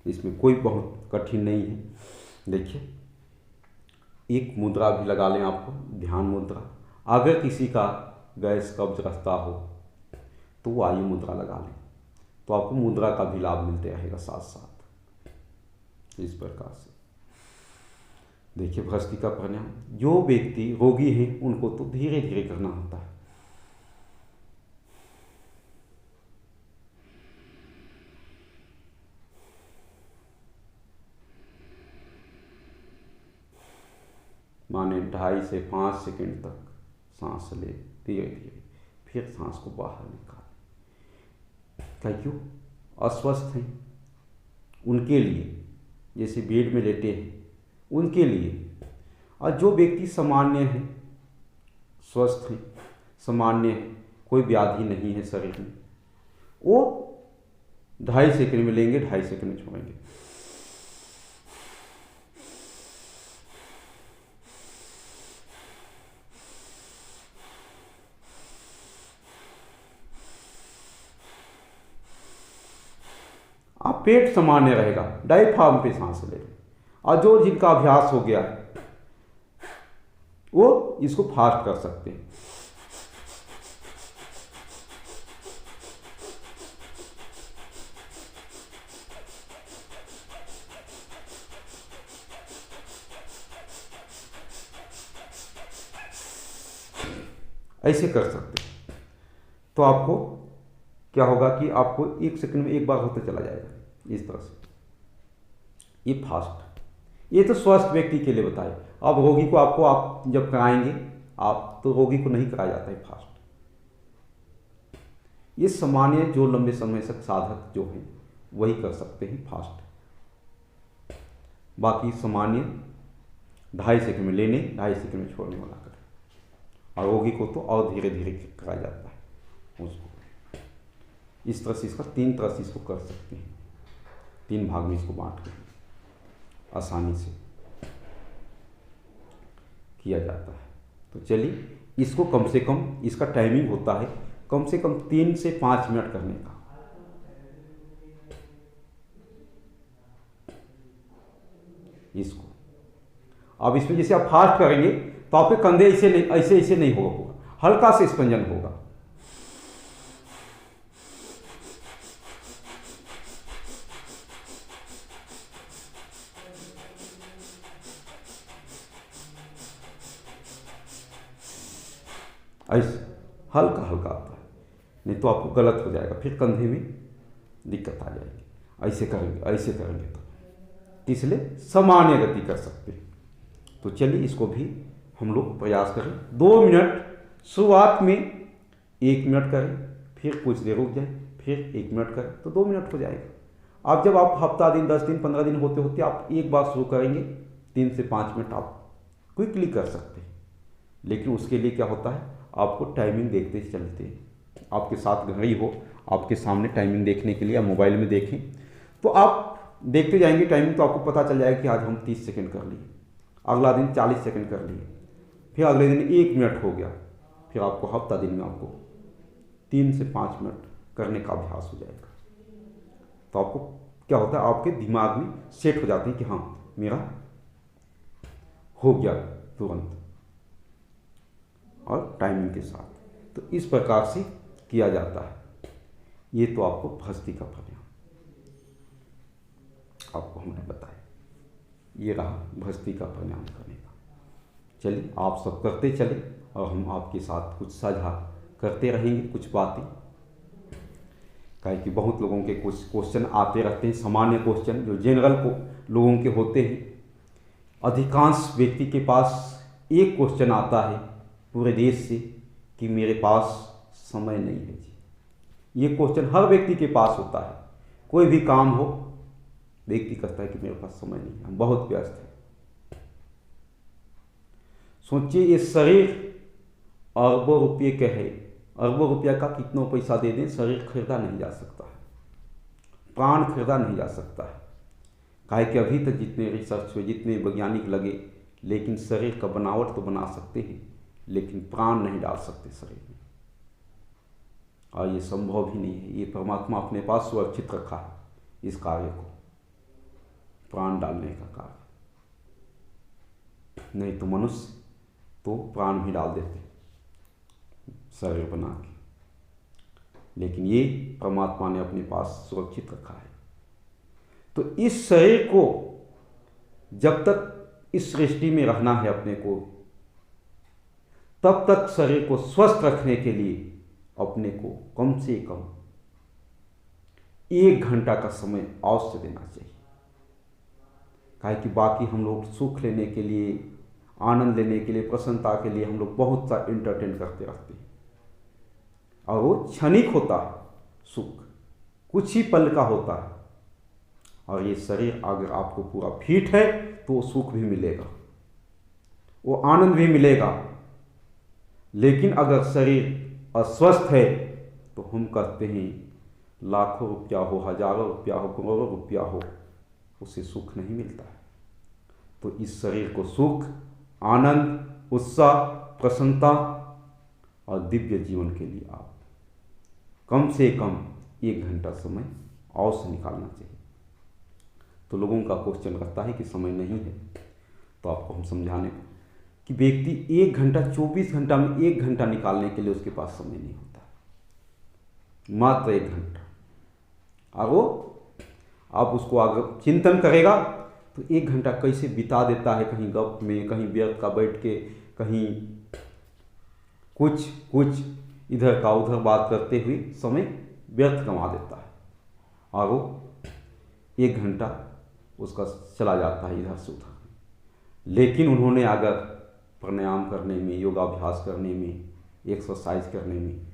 इसमें कोई बहुत कठिन नहीं है। देखिए, एक मुद्रा भी लगा लें, आपको ध्यान मुद्रा। अगर किसी का गैस कब्ज रहता हो तो वायु मुद्रा लगा लें, तो आपको मुद्रा का भी लाभ मिलते रहेगा साथ साथ। इस प्रकार से देखिए भस्त्रिका प्राणायाम, जो व्यक्ति रोगी हैं उनको तो धीरे धीरे करना होता है। माने 2.5 से 5 सेकंड तक सांस ले धीरे धीरे, फिर सांस को बाहर निकालें। क्या क्यों? अस्वस्थ हैं उनके लिए, जैसे बेड में लेटे हैं उनके लिए, और जो व्यक्ति सामान्य है, स्वस्थ है, सामान्य है, कोई व्याधि नहीं है शरीर में, वो 2.5 सेकंड में लेंगे, 2.5 सेकंड में छोड़ेंगे। आप पेट सामान्य रहेगा, डायफ्राम पे सांस ले, और जो जिनका अभ्यास हो गया है वो इसको फास्ट कर सकते हैं। ऐसे कर सकते हैं। तो आपको क्या होगा कि आपको 1 सेकंड में एक बार होते चला जाएगा इस तरह से। ये फास्ट, ये तो स्वस्थ व्यक्ति के लिए बताए। अब रोगी को आपको आप जब कराएंगे आप, तो रोगी को नहीं कराया जाता है फास्ट। ये सामान्य जो लंबे समय तक साधक जो हैं वही कर सकते हैं फास्ट। बाकी सामान्य 2.5 सेकंड में लेने 2.5 सेकंड में छोड़ने वाला करें, और रोगी को तो और धीरे धीरे कराया जाता है उसको। इस तरह से इसका 3 तरह से इसको कर सकते हैं, 3 भाग में इसको बांट के आसानी से किया जाता है। तो चलिए इसको कम से कम, इसका टाइमिंग होता है कम से कम 3 से 5 मिनट करने का। इसको अब इसमें जैसे आप फास्ट करेंगे तो आपके कंधे ऐसे नहीं होगा, हल्का से स्पंजन होगा। ऐसे हल्का हल्का आता है, नहीं तो आपको गलत हो जाएगा, फिर कंधे में दिक्कत आ जाएगी। ऐसे करेंगे तो इसलिए सामान्य गति कर सकते हैं। तो चलिए इसको भी हम लोग प्रयास करें। 2 मिनट शुरुआत में 1 मिनट करें, फिर कुछ देर रुक जाए, फिर 1 मिनट करें तो 2 मिनट हो जाएगा। अब जब आप हफ्ता दिन 10 दिन 15 दिन होते होते आप एक बार शुरू करेंगे 3 से 5 मिनट आप क्विकली कर सकते हैं। लेकिन उसके लिए क्या होता है, आपको टाइमिंग देखते चलते हैं। आपके साथ घड़ी हो, आपके सामने टाइमिंग देखने के लिए आप मोबाइल में देखें तो आप देखते जाएंगे टाइमिंग, तो आपको पता चल जाएगा कि आज हम 30 सेकंड कर लिए, अगला दिन 40 सेकंड कर लिए, फिर अगले दिन 1 मिनट हो गया, फिर आपको हफ्ता दिन में आपको 3 से 5 मिनट करने का अभ्यास हो जाएगा। तो आपको क्या होता है, आपके दिमाग में सेट हो जाते हैं कि हाँ मेरा हो गया तुरंत और टाइमिंग के साथ। तो इस प्रकार से किया जाता है। ये तो आपको भस्त्रिका का प्राणायाम आपको हमने बताया, ये रहा भस्त्रिका का प्राणायाम करने का। चलिए आप सब करते चले और हम आपके साथ कुछ साझा करते रहेंगे कुछ बातें। काहे कि बहुत लोगों के कुछ क्वेश्चन आते रहते हैं, सामान्य क्वेश्चन जो जनरल को लोगों के होते हैं। अधिकांश व्यक्ति के पास एक क्वेश्चन आता है पूरे देश से कि मेरे पास समय नहीं है जी। ये क्वेश्चन हर व्यक्ति के पास होता है। कोई भी काम हो व्यक्ति कहता है कि मेरे पास समय नहीं है, हम बहुत व्यस्त हैं। सोचिए ये शरीर अरबों रुपये का है, अरबों रुपया का कितना पैसा दे दें शरीर खरीदा नहीं जा सकता है, प्राण खरीदा नहीं जा सकता है। काहे कि अभी तक जितने रिसर्च हुए, जितने वैज्ञानिक लगे, लेकिन शरीर का बनावट तो बना सकते हैं लेकिन प्राण नहीं डाल सकते शरीर में, और ये संभव भी नहीं है। ये परमात्मा अपने पास सुरक्षित रखा है इस कार्य को, प्राण डालने का कार्य। नहीं तो मनुष्य तो प्राण भी डाल देते शरीर बना के, लेकिन ये परमात्मा ने अपने पास सुरक्षित रखा है। तो इस शरीर को जब तक इस सृष्टि में रहना है अपने को, तब तक शरीर को स्वस्थ रखने के लिए अपने को कम से कम 1 घंटा का समय अवश्य देना चाहिए। काहे कि बाकी हम लोग सुख लेने के लिए, आनंद लेने के लिए, प्रसन्नता के लिए हम लोग बहुत सा एंटरटेन करते रहते हैं, और वो क्षणिक होता है सुख, कुछ ही पल का होता है। और ये शरीर अगर आपको पूरा फिट है तो सुख भी मिलेगा, वो आनंद भी मिलेगा। लेकिन अगर शरीर अस्वस्थ है तो हम कहते हैं लाखों रुपया हो, हजारों रुपया हो, करोड़ों रुपया हो, उसे सुख नहीं मिलता है। तो इस शरीर को सुख, आनंद, उत्साह, प्रसन्नता और दिव्य जीवन के लिए आप कम से कम 1 घंटा समय अवश्य निकालना चाहिए। तो लोगों का क्वेश्चन रहता है कि समय नहीं है, तो आपको हम समझाने कि व्यक्ति 1 घंटा 24 घंटा में 1 घंटा निकालने के लिए उसके पास समय नहीं होता, मात्र 1 घंटा। और वो आप उसको अगर चिंतन करेगा तो 1 घंटा कैसे बिता देता है, कहीं गप में, कहीं व्यर्थ का बैठ के, कहीं कुछ कुछ इधर का उधर बात करते हुए समय व्यर्थ गंवा देता है और वो 1 घंटा उसका चला जाता है इधर से उधर। लेकिन उन्होंने अगर प्राणायाम करने में, योगाभ्यास करने में, एक्सरसाइज करने में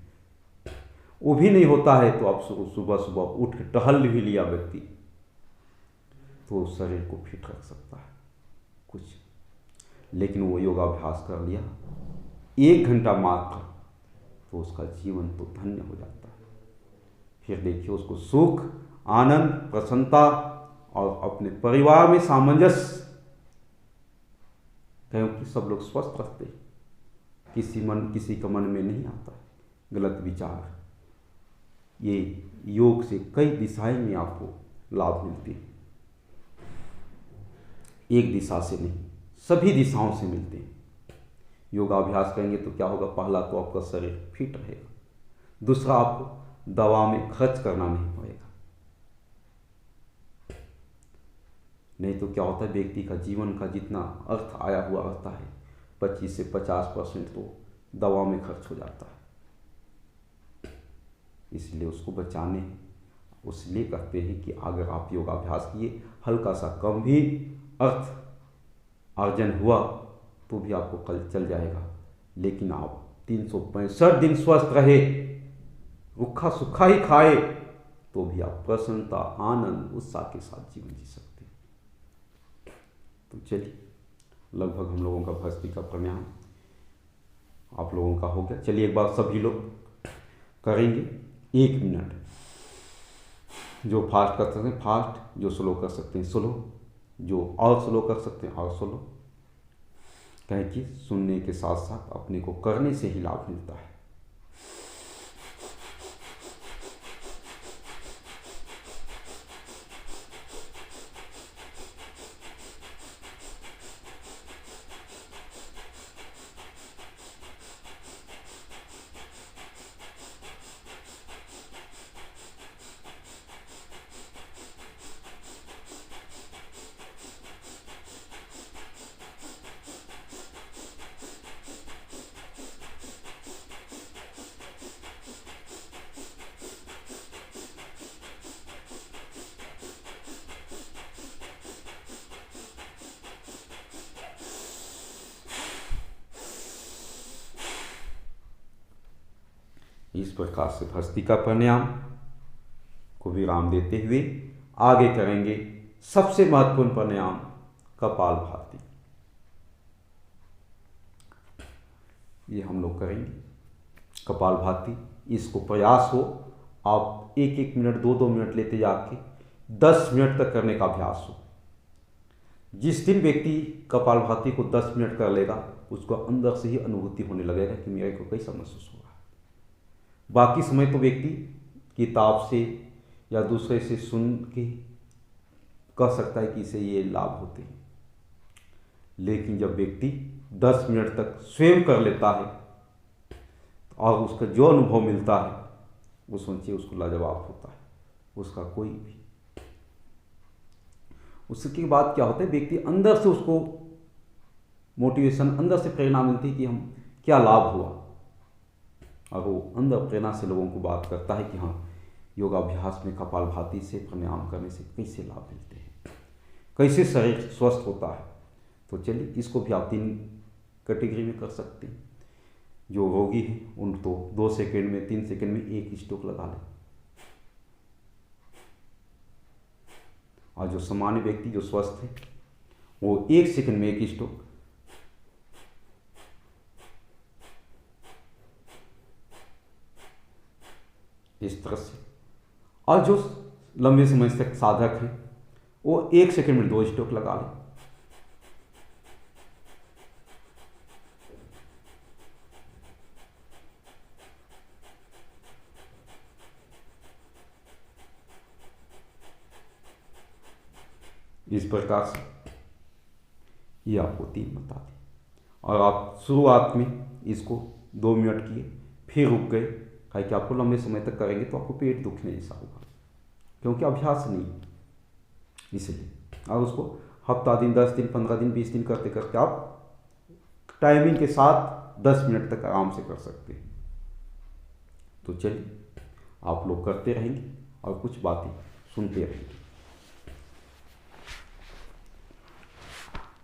वो भी नहीं होता है, तो आप सुबह सुबह उठ के टहल भी लिया व्यक्ति तो शरीर को फिट रख सकता है कुछ। लेकिन वो योगाभ्यास कर लिया 1 घंटा मात्र, तो उसका जीवन तो धन्य हो जाता है। फिर देखिए उसको सुख, आनंद, प्रसन्नता और अपने परिवार में सामंजस्य, क्योंकि सब लोग स्वस्थ रहते हैं, किसी का मन में नहीं आता है गलत विचार। ये योग से कई दिशाएं में आपको लाभ मिलते हैं, एक दिशा से नहीं, सभी दिशाओं से मिलते हैं। योगाभ्यास करेंगे तो क्या होगा, पहला तो आपका शरीर फिट रहेगा, दूसरा आपको दवा में खर्च करना नहीं पड़ेगा। नहीं तो क्या होता है, व्यक्ति का जीवन का जितना अर्थ आया हुआ रहता है 25 से 50% तो दवा में खर्च हो जाता है। इसलिए उसको बचाने, उसलिए कहते हैं कि अगर आप योगाभ्यास किए, हल्का सा कम भी अर्थ अर्जन हुआ तो भी आपको कल चल जाएगा। लेकिन आप 365 दिन स्वस्थ रहे, रूखा सूखा ही खाए, तो भी आप प्रसन्नता, आनंद, उत्साह के साथ जीवन जी सकते हैं। तो चलिए, लगभग हम लोगों का भस्त्रिका प्राणायाम आप लोगों का हो गया। चलिए एक बार सभी लोग करेंगे 1 मिनट, जो फास्ट कर सकते हैं फास्ट, जो स्लो कर सकते हैं स्लो, जो और स्लो कर सकते हैं और स्लो। कहें कि सुनने के साथ साथ अपने को करने से ही लाभ मिलता है। इस प्रकार से भस्त्रिका प्राणायाम को विराम देते हुए आगे करेंगे सबसे महत्वपूर्ण प्राणायाम कपालभाति। ये हम लोग करेंगे कपालभाति। इसको प्रयास हो आप 1-1 मिनट 2-2 मिनट लेते जाके 10 मिनट तक करने का अभ्यास हो। जिस दिन व्यक्ति कपालभाति को 10 मिनट कर लेगा, उसको अंदर से ही अनुभूति होने लगेगा कि मेरे को कैसा महसूस हो रहा है। बाकी समय तो व्यक्ति किताब से या दूसरे से सुन के कह सकता है कि इसे ये लाभ होते हैं। लेकिन जब व्यक्ति 10 मिनट तक स्वयं कर लेता है और उसका जो अनुभव मिलता है वो सोचिए उसको लाजवाब होता है, उसका कोई भी। उसके बाद क्या होता है, व्यक्ति अंदर से उसको मोटिवेशन, अंदर से प्रेरणा मिलती है कि हम क्या लाभ हुआ, और वो अंदर प्रेरणा से लोगों को बात करता है कि हाँ, योगाभ्यास में कपालभाति से, प्राणायाम करने से कैसे लाभ मिलते हैं, कैसे शरीर स्वस्थ होता है। तो चलिए इसको भी आप 3 कैटेगरी में कर सकते हैं। जो रोगी हैं उन तो 2 सेकेंड में 3 सेकेंड में 1 स्ट्रोक लगा लें, और जो सामान्य व्यक्ति जो स्वस्थ है वो 1 सेकेंड में 1 स्ट्रोक, इस तरह से। और जो लंबे समय तक साधक है वो 1 सेकेंड में 2 स्ट्रोक लगा लें। इस प्रकार से ये आपको 3 बता दें। और आप शुरुआत में इसको 2 मिनट किए, फिर रुक गए, कि आपको लंबे समय तक करेंगे तो आपको पेट दुखने जैसा होगा, क्योंकि अभ्यास नहीं, इसलिए। और उसको हफ्ता दिन, 10 दिन, 15 दिन, 20 दिन करते करते आप टाइमिंग के साथ 10 मिनट तक आराम से कर सकते हैं। तो चलिए आप लोग करते रहेंगे और कुछ बातें सुनते रहेंगे।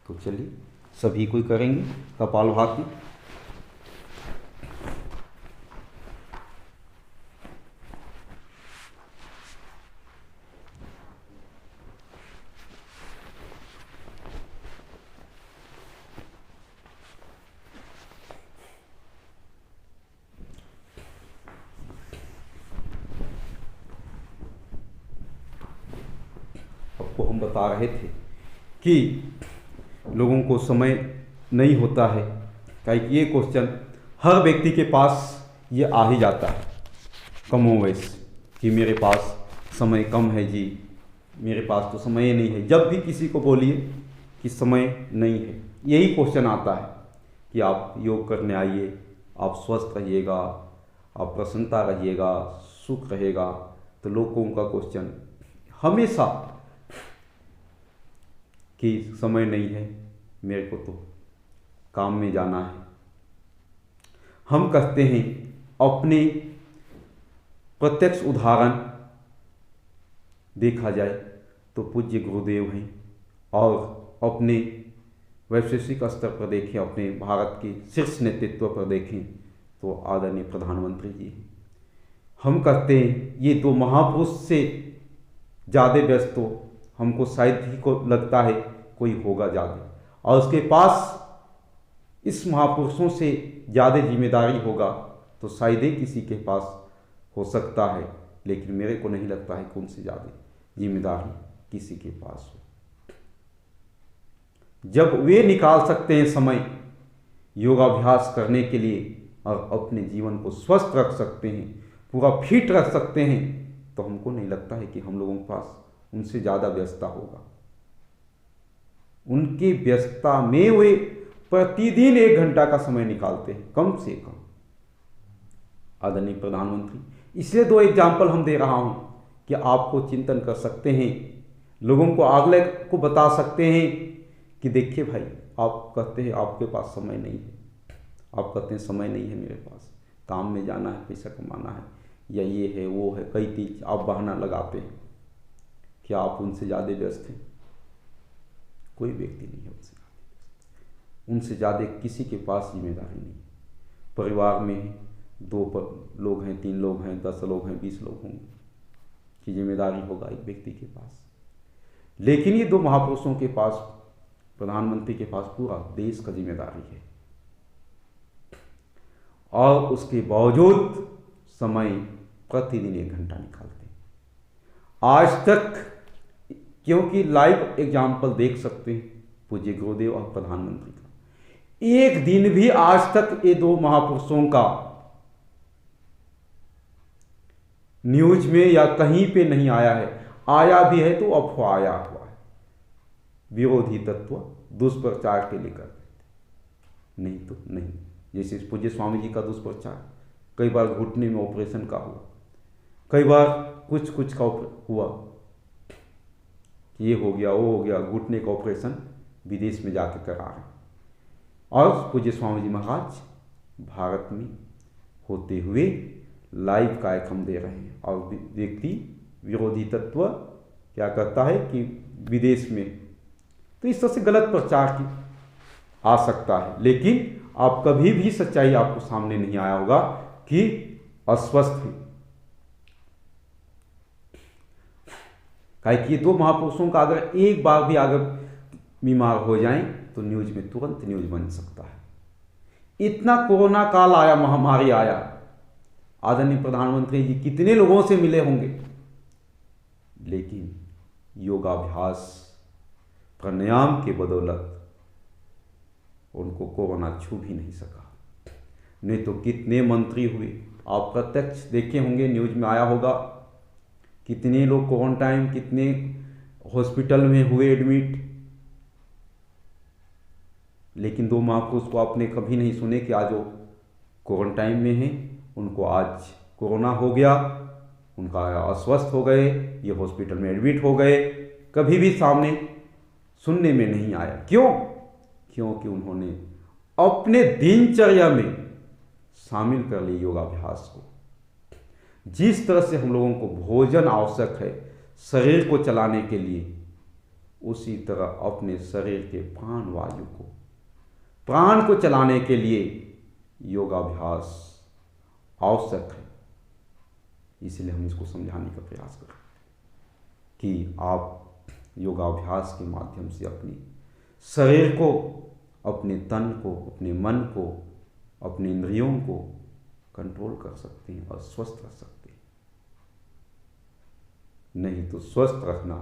तो चलिए सभी कोई करेंगे कपालभाति। आपको हम बता रहे थे कि लोगों को समय नहीं होता है, क्योंकि ये क्वेश्चन हर व्यक्ति के पास ये आ ही जाता है कमोवेश कि मेरे पास समय कम है जी, मेरे पास तो समय नहीं है। जब भी किसी को बोलिए कि समय नहीं है, यही क्वेश्चन आता है कि आप योग करने आइए, आप स्वस्थ रहिएगा, आप प्रसन्नता रहिएगा, सुख रहेगा। तो लोगों का क्वेश्चन हमेशा कि समय नहीं है, मेरे को तो काम में जाना है। हम कहते हैं अपने प्रत्यक्ष उदाहरण देखा जाए तो पूज्य गुरुदेव हैं, और अपने वैश्विक स्तर पर देखें, अपने भारत के शीर्ष नेतृत्व पर देखें तो आदरणीय प्रधानमंत्री जी हैं। हम कहते हैं ये दो महापुरुष से ज़्यादा व्यस्त तो हमको शायद ही को लगता है कोई होगा ज़्यादा, और उसके पास इस महापुरुषों से ज़्यादा जिम्मेदारी होगा तो शायद ही किसी के पास हो सकता है, लेकिन मेरे को नहीं लगता है कि उनसे ज़्यादा जिम्मेदारी किसी के पास हो। जब वे निकाल सकते हैं समय योगाभ्यास करने के लिए और अपने जीवन को स्वस्थ रख सकते हैं, पूरा फिट रख सकते हैं, तो हमको नहीं लगता है कि हम लोगों के पास उनसे ज़्यादा व्यस्तता होगा। उनकी व्यस्तता में वे प्रतिदिन 1 घंटा का समय निकालते हैं कम से कम, आदरणीय प्रधानमंत्री। इसलिए 2 एग्जाम्पल हम दे रहा हूं कि आपको चिंतन कर सकते हैं, लोगों को अगले को बता सकते हैं कि देखिए भाई, आप कहते हैं आपके पास समय नहीं है, आप कहते हैं समय नहीं है मेरे पास, काम में जाना है, पैसा कमाना है, या ये है वो है, कई चीज आप बहाना लगाते हैं। क्या आप उनसे ज़्यादा व्यस्त हैं? कोई व्यक्ति नहीं है उनसे ज़्यादा किसी के पास जिम्मेदारी नहीं। परिवार में 2 लोग हैं, 3 लोग हैं, 10 लोग हैं, 20 लोग होंगे कि जिम्मेदारी होगा एक व्यक्ति के पास। लेकिन ये 2 महापुरुषों के पास, प्रधानमंत्री के पास पूरा देश का जिम्मेदारी है, और उसके बावजूद समय प्रतिदिन 1 घंटा निकालते हैं। आज तक, क्योंकि लाइव एग्जाम्पल देख सकते हैं पूज्य गुरुदेव और प्रधानमंत्री का, एक दिन भी आज तक ये 2 महापुरुषों का न्यूज में या कहीं पे नहीं आया है। आया भी है तो अफवाह आया हुआ है, विरोधी तत्व दुष्प्रचार के लिए करते थे, नहीं तो नहीं। जैसे पूज्य स्वामी जी का दुष्प्रचार, कई बार घुटने में ऑपरेशन का हुआ, कई बार कुछ का हुआ, ये हो गया वो हो गया, घुटने का ऑपरेशन विदेश में जाके करा रहे हैं। और पूज्य स्वामी जी महाराज भारत में होते हुए लाइव कार्यक्रम दे रहे हैं, और व्यक्ति विरोधी तत्व क्या कहता है कि विदेश में, तो इस तरह से गलत प्रचार की आ सकता है। लेकिन आप कभी भी सच्चाई आपको सामने नहीं आया होगा कि अस्वस्थ है। कि ये 2 महापुरुषों का अगर एक बार भी अगर बीमार हो जाएं तो न्यूज में तुरंत न्यूज बन सकता है। इतना कोरोना काल आया, महामारी आया, आदरणीय प्रधानमंत्री जी कितने लोगों से मिले होंगे, लेकिन योगाभ्यास प्राणायाम के बदौलत उनको कोरोना छू भी नहीं सका। नहीं तो कितने मंत्री हुए, आप प्रत्यक्ष देखे होंगे, न्यूज में आया होगा, कितने लोग क्वारंटाइन, कितने हॉस्पिटल में हुए एडमिट। लेकिन 2 महापुरुष को आपने कभी नहीं सुने कि आज वो क्वारंटाइन में हैं, उनको आज कोरोना हो गया, उनका अस्वस्थ हो गए, ये हॉस्पिटल में एडमिट हो गए, कभी भी सामने सुनने में नहीं आया। क्यों? क्योंकि उन्होंने अपने दिनचर्या में शामिल कर ले योगाभ्यास को। जिस तरह से हम लोगों को भोजन आवश्यक है शरीर को चलाने के लिए, उसी तरह अपने शरीर के प्राण को चलाने के लिए योगाभ्यास आवश्यक है। इसलिए हम इसको समझाने का प्रयास करें कि आप योगाभ्यास के माध्यम से अपने शरीर को, अपने तन को, अपने मन को, अपने इंद्रियों को कंट्रोल कर सकते हैं और स्वस्थ रख सकते हैं। नहीं तो स्वस्थ रखना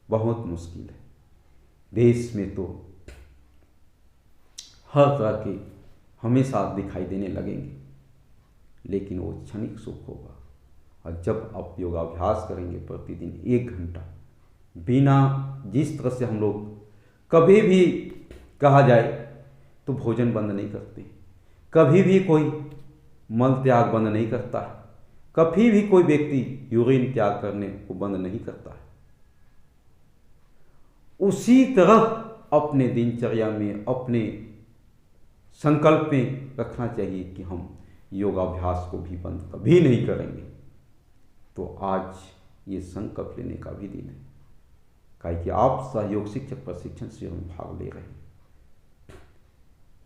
बहुत मुश्किल है। देश में तो हर तरह के हमेशा दिखाई देने लगेंगे, लेकिन वो क्षणिक सुख होगा। और जब आप योगाभ्यास करेंगे प्रतिदिन 1 घंटा, बिना जिस तरह से हम लोग कभी भी कहा जाए तो भोजन बंद नहीं करते, कभी भी कोई मल त्याग बंद नहीं करता है, कभी भी कोई व्यक्ति यूरिन त्याग करने को बंद नहीं करता है, उसी तरह अपने दिनचर्या में, अपने संकल्प में रखना चाहिए कि हम योगाभ्यास को भी बंद कभी नहीं करेंगे। तो आज ये संकल्प लेने का भी दिन है, काहे कि आप सहयोग शिक्षक प्रशिक्षण शिविर में भाग ले रहे हैं।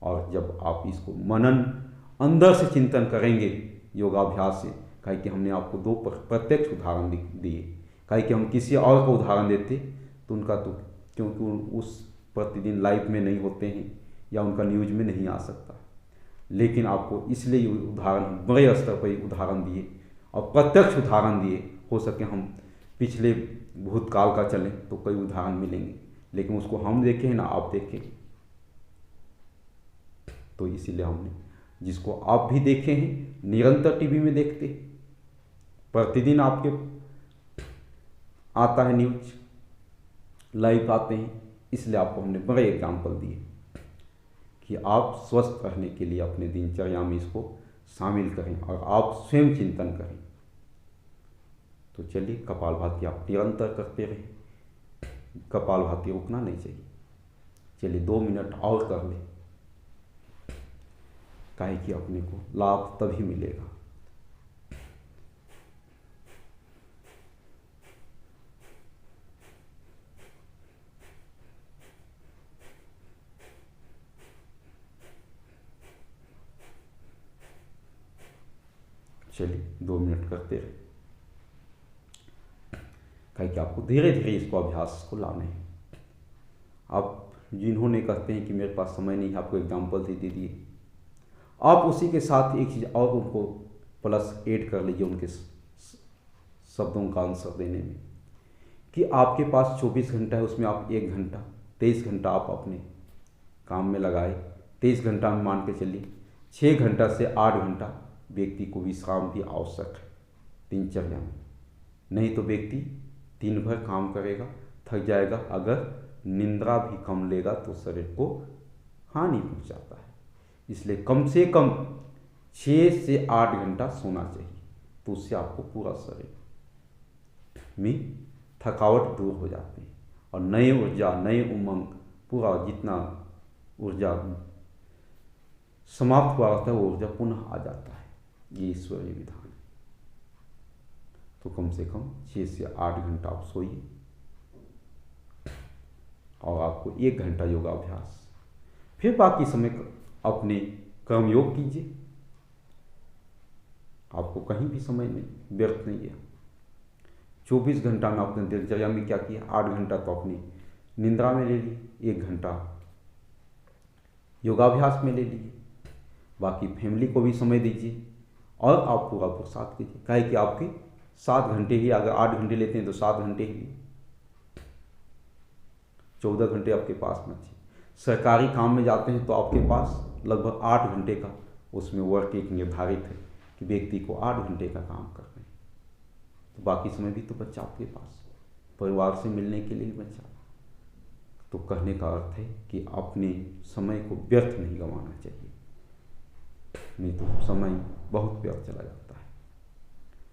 और जब आप इसको मनन अंदर से चिंतन करेंगे योगाभ्यास से, काहे कि हमने आपको 2 प्रत्यक्ष उदाहरण दिए, काहे कि हम किसी और को उदाहरण देते तो उनका तो क्योंकि उस प्रतिदिन लाइव में नहीं होते हैं या उनका न्यूज में नहीं आ सकता, लेकिन आपको इसलिए उदाहरण बड़े स्तर पर उदाहरण दिए और प्रत्यक्ष उदाहरण दिए। हो सके हम पिछले भूतकाल का चलें तो कई उदाहरण मिलेंगे, लेकिन उसको हम देखें ना आप देखें, तो इसीलिए हमने जिसको आप भी देखे हैं, निरंतर टीवी में देखते, प्रतिदिन आपके आता है न्यूज, लाइव आते हैं, इसलिए आपको हमने बड़े एग्जाम्पल दिए कि आप स्वस्थ रहने के लिए अपने दिनचर्या में इसको शामिल करें और आप स्वयं चिंतन करें। तो चलिए कपालभाति आप निरंतर करते रहें, कपालभाति रुकना नहीं चाहिए। चलिए 2 मिनट और कर लें, काहे कि अपने को लाभ तभी मिलेगा। चलिए 2 मिनट करते रहे, काहे कि आपको धीरे धीरे इसको अभ्यास को लाना है। आप जिन्होंने कहते हैं कि मेरे पास समय नहीं है, आपको एग्जाम्पल दे दिए, आप उसी के साथ एक चीज़ और उनको प्लस ऐड कर लीजिए उनके शब्दों का आंसर देने में, कि आपके पास 24 घंटा है, उसमें आप 1 घंटा 23 घंटा आप अपने काम में लगाए। 23 घंटा में मान के चलिए 6 घंटा से 8 घंटा व्यक्ति को विश्राम भी आवश्यक है दिनचर्या में। नहीं तो व्यक्ति दिन भर काम करेगा, थक जाएगा, अगर निंद्रा भी कम लेगा तो शरीर को हानि पहुंचाता है। इसलिए कम से कम 6 से 8 घंटा सोना चाहिए, तो उससे आपको पूरा शरीर में थकावट दूर हो जाती है और नई ऊर्जा, नए उमंग, पूरा जितना ऊर्जा समाप्त हुआ रहता है वो ऊर्जा पुनः आ जाता है। ये ईश्वरीय विधान है। तो कम से कम 6 से 8 घंटा आप सोइए और आपको 1 घंटा योगाभ्यास, फिर बाकी समय अपने कर्मयोग कीजिए। आपको कहीं भी समय नहीं व्यर्थ नहीं है। 24 घंटा में आपने दिनचर्या में क्या किया, 8 घंटा तो अपनी निंद्रा में ले लिए, 1 घंटा योगाभ्यास में ले लीजिए, बाकी फैमिली को भी समय दीजिए और आप पूरा पुरुषार्थ कीजिए। काहे कि आपके 7 घंटे ही, अगर 8 घंटे लेते हैं तो 7 घंटे ही, 14 घंटे आपके पास में चाहिए। सरकारी काम में जाते हैं तो आपके पास लगभग 8 घंटे का उसमें वर्क एक निर्धारित है कि व्यक्ति को 8 घंटे का काम करना है, तो बाकी समय भी तो बच्चा आपके पास परिवार से मिलने के लिए बच्चा। तो कहने का अर्थ है कि अपने समय को व्यर्थ नहीं गंवाना चाहिए, नहीं तो समय बहुत व्यर्थ चला जाता है।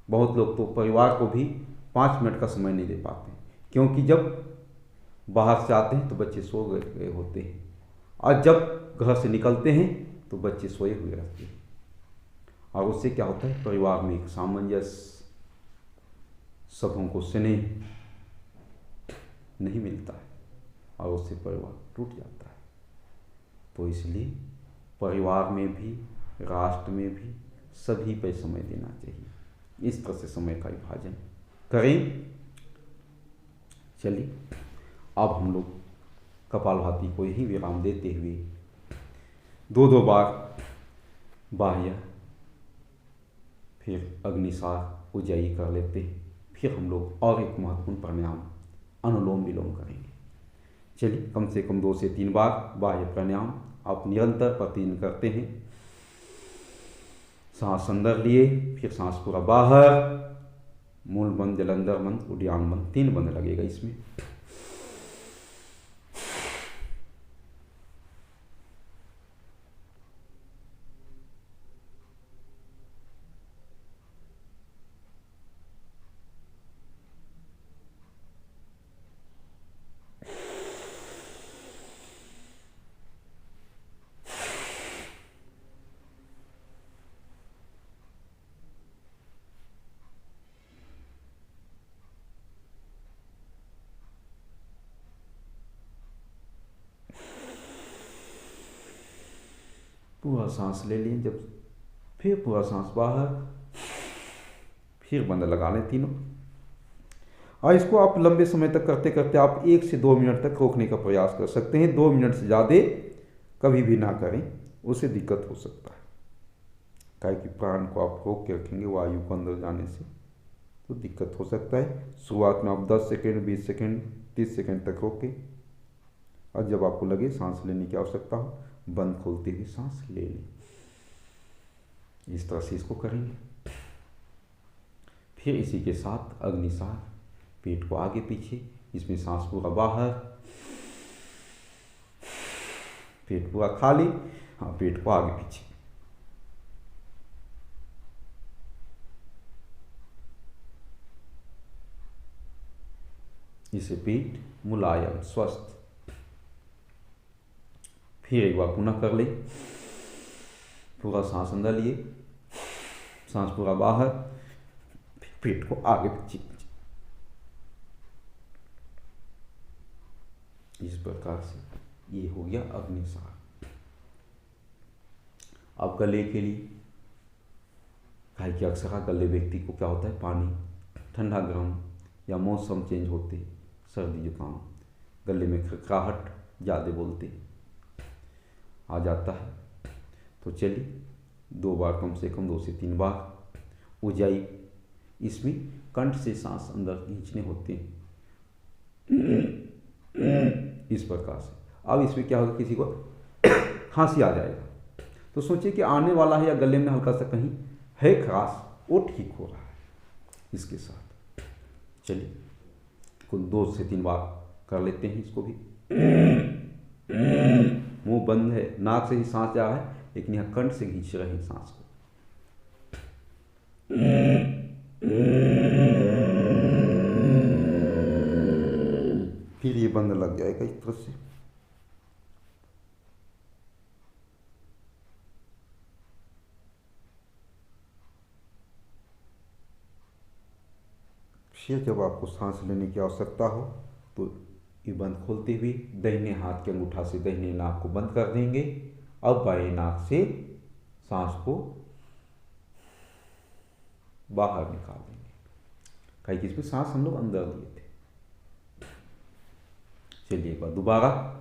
बहुत लोग तो परिवार को भी 5 मिनट का समय नहीं दे पाते, क्योंकि जब बाहर से आते हैं तो बच्चे सो गए होते हैं और जब घर से निकलते हैं तो बच्चे सोए हुए रहते हैं, और उससे क्या होता है, परिवार में एक सामंजस्य, सबों को स्नेह नहीं मिलता है और उससे परिवार टूट जाता है। तो इसलिए परिवार में भी, राष्ट्र में भी सभी पे समय देना चाहिए। इस तरह से समय का विभाजन करें। चलिए अब हम लोग कपालभाति को यही विराम देते हुए 2-2 बार बाह्य फिर अग्निसार उज्जाई कर लेते हैं। फिर हम लोग और एक महत्वपूर्ण प्राणायाम अनुलोम विलोम करेंगे। चलिए कम से कम 2 से 3 बार बाह्य प्राणायाम आप निरंतर प्रतिदिन करते हैं। सांस अंदर लिए, फिर सांस पूरा बाहर, मूल बंद, जलंधर बंद, उद्यान बंद, 3 बंद लगेगा इसमें। पूरा सांस ले लें, जब फिर पूरा सांस बाहर, फिर बंद लगा लें तीनों। और इसको आप लंबे समय तक करते करते आप 1 से 2 मिनट तक रोकने का प्रयास कर सकते हैं। 2 मिनट से ज़्यादा कभी भी ना करें, उससे दिक्कत हो सकता है। काहे कि प्राण को आप रोक के रखेंगे वायु को अंदर जाने से, तो दिक्कत हो सकता है। शुरुआत में आप 10 सेकेंड, 20 सेकेंड, 30 सेकेंड तक रोकें, और जब आपको लगे सांस लेने की आवश्यकता हो, बंद खोलते हुए सांस ले लें। इस तरह से इसको करेंगे। फिर इसी के साथ अग्निसार, पेट को आगे पीछे, इसमें सांस पूरा बाहर, पेट पूरा खाली, हाँ पेट को आगे पीछे। इसे पेट मुलायम स्वस्थ। फिर एक बार पुनः कर ले, पूरा सांस अंदर लिए, सांस पूरा बाहर, फिर पेट को आगे पीछे। इस प्रकार से ये हो गया अग्निसार। अब गले के लिए, काहे कि अक्सर गले व्यक्ति को क्या होता है, पानी ठंडा गर्म या मौसम चेंज होते, सर्दी जुकाम, गले में खड़खड़ाहट ज़्यादा बोलते आ जाता है। तो चलिए 2 बार, कम से कम 2 से 3 बार उज्जाई। इसमें कंठ से सांस अंदर खींचने होते हैं, इस प्रकार से। अब इसमें क्या होगा, किसी को खांसी आ जाएगा तो सोचिए कि आने वाला है या गले में हल्का सा कहीं है खराश, वो ठीक हो रहा है इसके साथ। चलिए कुल 2 से 3 बार कर लेते हैं इसको भी। मुंह बंद है, नाक से ही सांस जा रहा है, लेकिन यहाँ कंठ से खींच रहे हैं सांस को। फिर ये बंद लग जाएगा इस तरह से। फिर जब आपको सांस लेने की आवश्यकता हो तो ये बंद खोलते हुए दाहिने हाथ के अंगूठा से दाहिने नाक को बंद कर देंगे। अब बाएं नाक से सांस को बाहर निकाल देंगे, काहे कि इसमें सांस हम लोग अंदर लिए थे। चलिए एक बार दोबारा।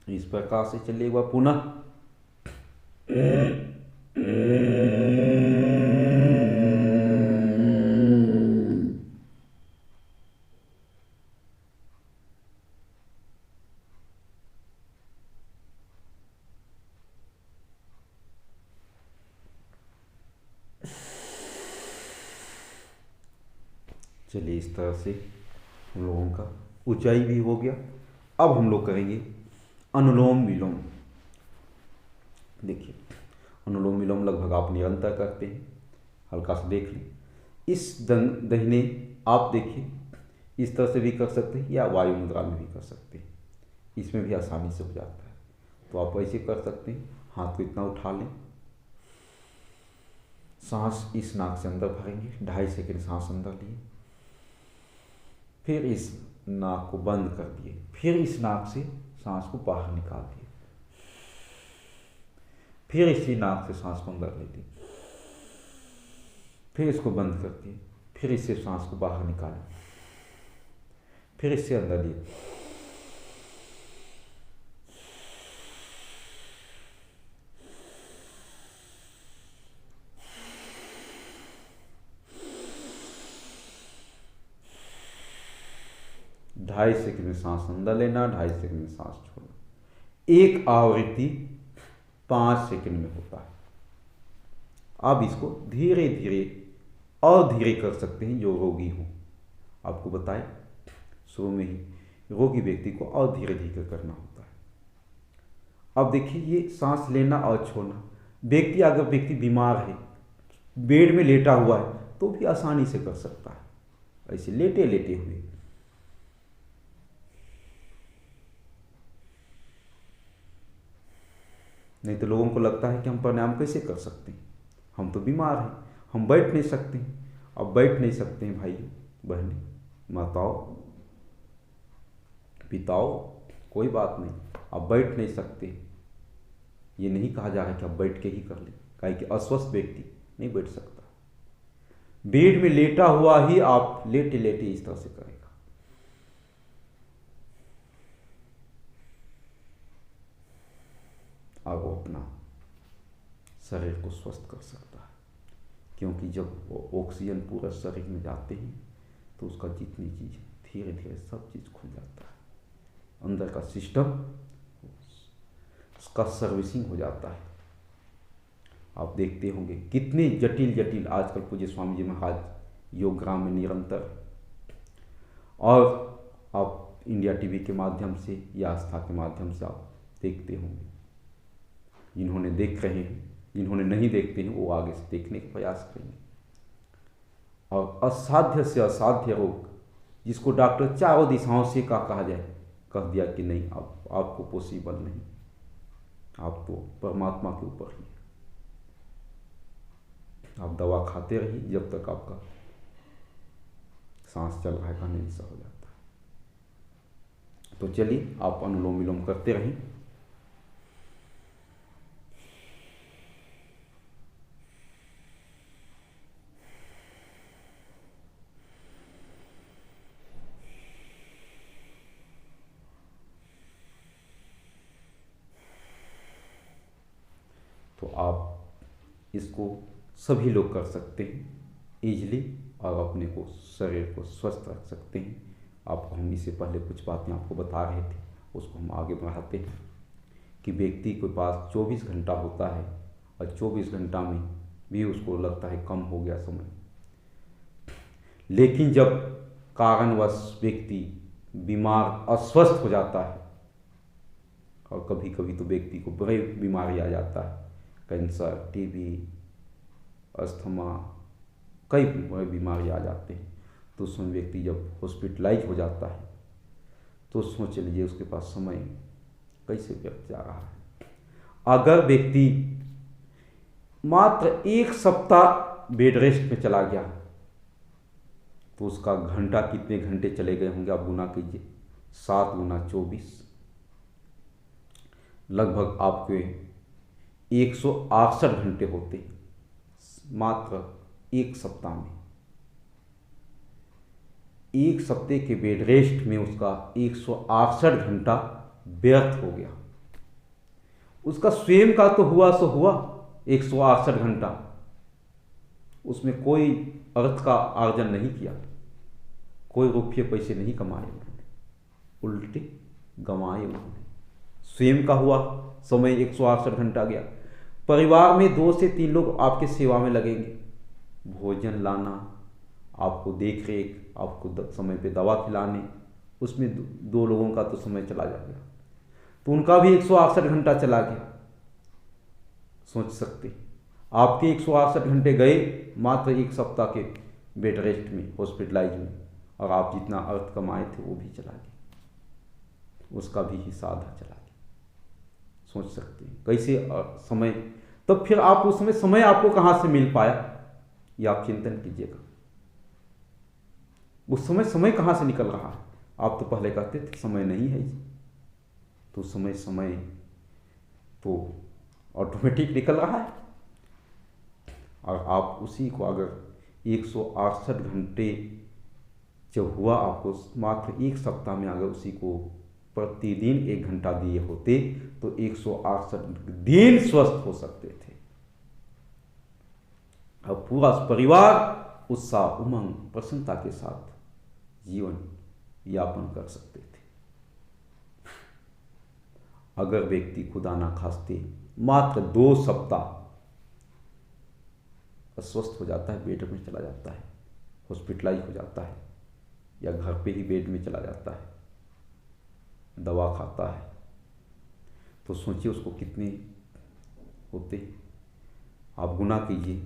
इस प्रकार से चलिए एक बार पुनः। चलिए, इस तरह से हम लोगों का ऊंचाई भी हो गया। अब हम लोग करेंगे अनुलोम विलोम। देखिए, अनुलोम विलोम लगभग आप निरंतर करते हैं, हल्का सा देख लें। इस दाहिने आप देखिए, इस तरह से भी कर सकते हैं या वायु मुद्रा में भी कर सकते हैं, इसमें भी आसानी से हो जाता है। तो आप ऐसे कर सकते हैं, हाथ को इतना उठा लें, सांस इस नाक से अंदर भरेंगे, 2.5 सेकंड सांस अंदर लिए, फिर इस नाक को बंद कर दिए, फिर इस नाक से सांस को बाहर निकाल दिए, फिर इसी नाक से सांस को अंदर ले ली, फिर इसको बंद कर दिए, फिर इससे सांस को बाहर निकालें, फिर इससे अंदर लिए, ढाई सेकंड में सांस अंदर लेना, 2.5 सेकंड में सांस छोड़ना। एक आवृत्ति 5 सेकंड में होता है। आप इसको धीरे धीरे और धीरे कर सकते हैं जो रोगी हो। आपको बताएं, शुरू में ही रोगी व्यक्ति को और धीरे धीरे करना होता है। अब देखिए, ये सांस लेना और छोड़ना, अगर व्यक्ति बीमार है, बेड में लेटा हुआ है, तो भी आसानी से कर सकता है, ऐसे लेटे लेटे हुए। नहीं तो लोगों को लगता है कि हम प्राणायाम कैसे कर सकते हैं, हम तो बीमार हैं, हम बैठ नहीं सकते हैं। अब बैठ नहीं सकते हैं भाई बहनें, माताओं, पिताओं, कोई बात नहीं, आप बैठ नहीं सकते, ये नहीं कहा जा रहा है कि आप बैठ के ही कर लें, काहे कि अस्वस्थ व्यक्ति नहीं बैठ सकता। बेड में लेटा हुआ ही आप लेटे लेटे इस तरह से करेगा। अब वो अपना शरीर को स्वस्थ कर सकता है, क्योंकि जब वो ऑक्सीजन पूरा शरीर में जाते हैं तो उसका जितनी चीज़ धीरे धीरे सब चीज़ खुल जाता है, अंदर का सिस्टम उसका सर्विसिंग हो जाता है। आप देखते होंगे कितने जटिल जटिल आजकल पूज्य स्वामी जी महाराज योगग्राम में निरंतर, और आप इंडिया टीवी के माध्यम से या आस्था के माध्यम से आप देखते होंगे। जिन्होंने देख रहे हैं, जिन्होंने नहीं देखते हैं, वो आगे से देखने का प्रयास करेंगे। और असाध्य से असाध्य रोग, जिसको डॉक्टर चारों दिशाओं से कहा जाए, कह दिया कि नहीं, आपको पॉसिबल नहीं, आप तो परमात्मा के ऊपर ही, आप दवा खाते रहिए जब तक आपका सांस चल रहा है, कहने जैसा हो जाता है। तो चलिए, आप अनुलोम विलोम करते रहें। तो आप इसको सभी लोग कर सकते हैं ईजिली, और अपने को शरीर को स्वस्थ रख सकते हैं। आपको हम इससे पहले कुछ बातें आपको बता रहे थे, उसको हम आगे बढ़ाते हैं कि व्यक्ति के पास 24 घंटा होता है, और 24 घंटा में भी उसको लगता है कम हो गया समय, लेकिन जब कारणवश व्यक्ति बीमार अस्वस्थ हो जाता है, और कभी कभी तो व्यक्ति को बड़ी बीमारी आ जाता है, कैंसर, टीबी, अस्थमा, कई बीमारी आ जाते हैं, तो उसमें व्यक्ति जब हॉस्पिटलाइज हो जाता है तो सोच लीजिए उसके पास समय कैसे व्यर्थ जा रहा है। अगर व्यक्ति मात्र 1 सप्ताह बेड रेस्ट में चला गया तो उसका घंटा, कितने घंटे चले गए होंगे आप गुना कीजिए, 7 गुना 24, लगभग आपके 168 घंटे होते हैं मात्र 1 सप्ताह में। 1 सप्ताह के बेड रेस्ट में उसका 168 घंटा व्यर्थ हो गया। उसका स्वयं का तो हुआ सो हुआ 168 घंटा, उसमें कोई अर्थ का अर्जन नहीं किया, कोई रुपये पैसे नहीं कमाए उन्होंने, उल्टे गंवाए उन्होंने। स्वयं का हुआ समय 168 घंटा गया। परिवार में 2 से 3 लोग आपके सेवा में लगेंगे, भोजन लाना, आपको देख रेख, आपको समय पे दवा खिलाने, उसमें दो लोगों का तो समय चला जाएगा, तो उनका भी 168 घंटा चला गया। सोच सकते आपके 168 घंटे गए मात्र एक सप्ताह के बेड रेस्ट में, हॉस्पिटलाइज में, और आप जितना अर्थ कमाए थे वो भी चला गया, उसका भी हिस्सा आधा चला गया। सोच सकते हैं कैसे समय, तब फिर आप उस समय आपको कहाँ से मिल पाया, ये आप चिंतन कीजिएगा। उस समय कहाँ से निकल रहा है। आप तो पहले कहते थे समय नहीं है जी, तो समय तो ऑटोमेटिक निकल रहा है, और आप उसी को अगर 168 घंटे जब हुआ आपको मात्र एक सप्ताह में, अगर उसी को प्रतिदिन 1 घंटा दिए होते तो 168 दिन स्वस्थ हो सकते थे। अब पूरा परिवार उत्साह, उमंग, प्रसन्नता के साथ जीवन यापन कर सकते थे। अगर व्यक्ति खुदा ना खास्ते मात्र 2 सप्ताह अस्वस्थ हो जाता है, बेड में चला जाता है, हॉस्पिटलाइज हो जाता है, या घर पे ही बेड में चला जाता है, दवा खाता है, तो सोचिए उसको कितने होते। आप गुना कीजिए,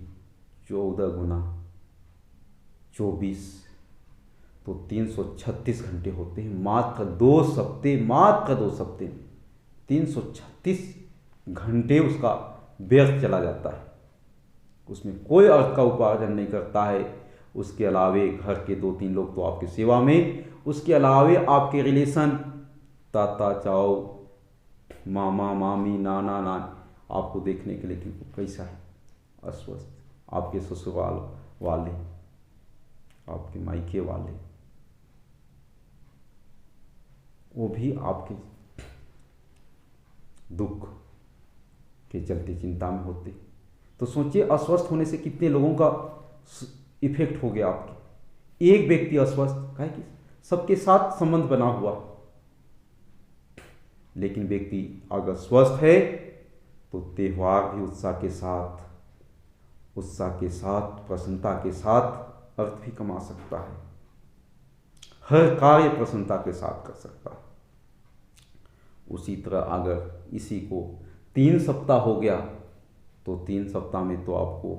14 गुना 24 तो 336 घंटे होते हैं। मात्र 2 सप्ते में 336 घंटे उसका व्यर्थ चला जाता है, उसमें कोई अर्थ का उपार्जन नहीं करता है। उसके अलावे घर के 2-3 लोग तो आपकी सेवा में, उसके अलावे आपके रिलेशन, ताता चाओ, मामा मामी, नाना नानी, आपको देखने के लिए कि कैसा है, अस्वस्थ। आपके ससुराल वाले, आपके मायके वाले, वो भी आपके दुख के चलते चिंता में होते। तो सोचिए अस्वस्थ होने से कितने लोगों का इफेक्ट हो गया आपके। एक व्यक्ति अस्वस्थ, काहे कि सबके साथ संबंध बना हुआ, लेकिन व्यक्ति अगर स्वस्थ है तो त्यौहार भी उत्साह के साथ, प्रसन्नता के साथ अर्थ भी कमा सकता है, हर कार्य प्रसन्नता के साथ कर सकता है। उसी तरह अगर इसी को 3 सप्ताह हो गया तो 3 सप्ताह में तो आपको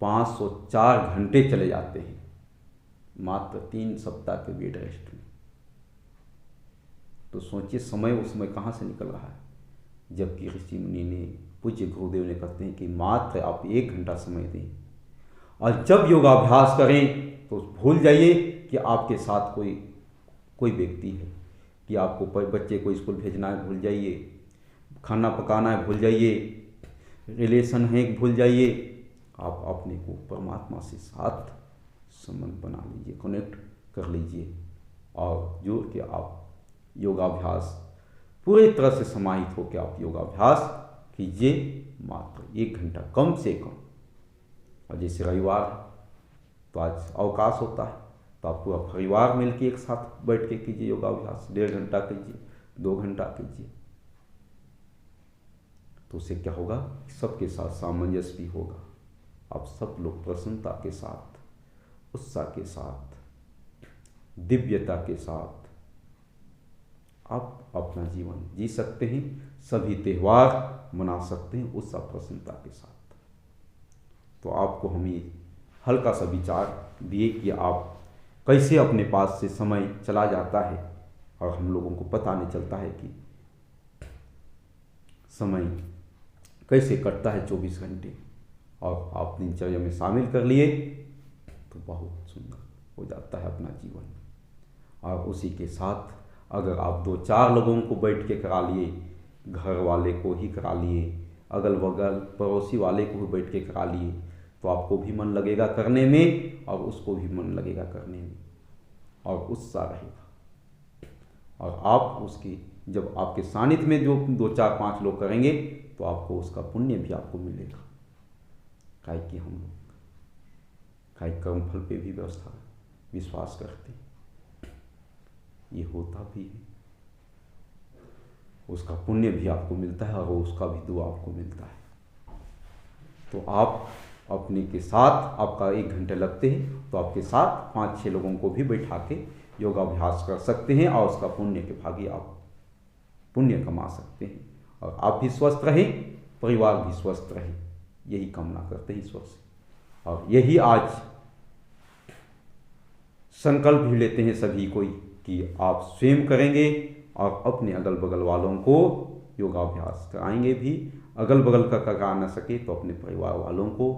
504 घंटे चले जाते हैं, मात्र 3 सप्ताह के बेड रेस्ट में। तो सोचिए समय उस समय कहाँ से निकल रहा है, जबकि ऋषि मुनि ने, पूज्य गुरुदेव ने कहते हैं कि मात्र आप 1 घंटा समय दें, और जब योगाभ्यास करें तो भूल जाइए कि आपके साथ कोई व्यक्ति है, कि आपको बच्चे को स्कूल भेजना है भूल जाइए, खाना पकाना है भूल जाइए, रिलेशन है भूल जाइए। आप अपने को परमात्मा से साथ संबंध बना लीजिए, कनेक्ट कर लीजिए, और जोड़ के आप योगाभ्यास पूरी तरह से समाहित होकर आप योगाभ्यास कीजिए, मात्र 1 घंटा कम से कम। और जैसे रविवार तो आज अवकाश होता है, तो आप पूरा परिवार मिलकर एक साथ बैठ के कीजिए योगाभ्यास, 1.5 घंटा कीजिए, 2 घंटा कीजिए। तो उससे क्या होगा, सबके साथ सामंजस्य भी होगा, आप सब लोग प्रसन्नता के साथ, उत्साह के साथ, दिव्यता के साथ आप अपना जीवन जी सकते हैं, सभी त्यौहार मना सकते हैं उत्साह प्रसन्नता के साथ। तो आपको हम ये हल्का सा विचार दिए कि आप कैसे अपने पास से समय चला जाता है, और हम लोगों को पता नहीं चलता है कि समय कैसे कटता है 24 घंटे, और आप दिनचर्या में शामिल कर लिए तो बहुत सुंदर हो जाता है अपना जीवन। और उसी के साथ अगर आप 2-4 लोगों को बैठ के करा लिए, घर वाले को ही करा लिए, अगल बगल पड़ोसी वाले को भी बैठ के करा लिए, तो आपको भी मन लगेगा करने में, और उसको भी मन लगेगा करने में, और उत्साह रहेगा। और आप उसकी, जब आपके सानिध्य में जो 2-4-5 लोग करेंगे तो आपको उसका पुण्य भी आपको मिलेगा। काहे कि हम लोग कर्मफल पे भी व्यवस्था विश्वास करते हैं, ये होता भी है, उसका पुण्य भी आपको मिलता है, और उसका भी दुआ आपको मिलता है। तो आप अपने के साथ आपका 1 घंटे लगते हैं तो आपके साथ 5-6 लोगों को भी बैठा के योगाभ्यास कर सकते हैं और उसका पुण्य के भागी आप पुण्य कमा सकते हैं और आप भी स्वस्थ रहें, परिवार भी स्वस्थ रहे, यही कामना करते हैं ईश्वर से। और यही आज संकल्प भी लेते हैं सभी कोई कि आप स्वयं करेंगे और अपने अगल बगल वालों को योगाभ्यास कराएंगे भी। अगल बगल का करा न सके तो अपने परिवार वालों को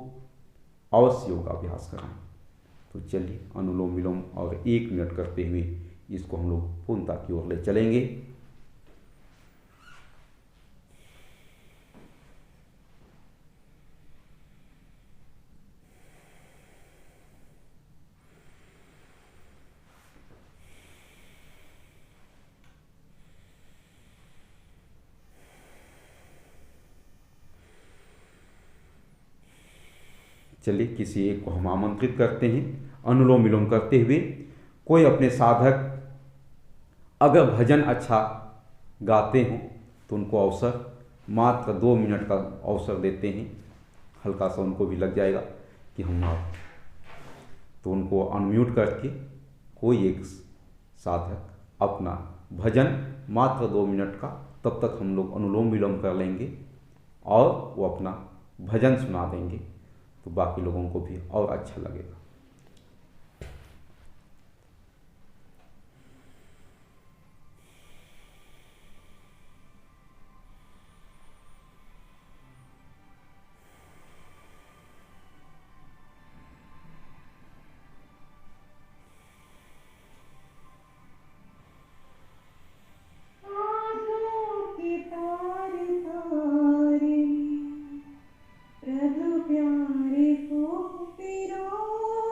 अवश्य योगाभ्यास कराएं। तो चलिए अनुलोम विलोम और 1 मिनट करते हुए इसको हम लोग पूर्णता की ओर ले चलेंगे। चलिए किसी एक को हम आमंत्रित करते हैं अनुलोम विलोम करते हुए। कोई अपने साधक अगर भजन अच्छा गाते हों तो उनको अवसर मात्र 2 मिनट का अवसर देते हैं। हल्का सा उनको भी लग जाएगा कि हम आप, तो उनको अनम्यूट करके कोई एक साधक अपना भजन मात्र 2 मिनट का, तब तक हम लोग अनुलोम विलोम कर लेंगे और वो अपना भजन सुना देंगे, तो बाकी लोगों को भी और अच्छा लगेगा। प्रभु प्यारे को पिरो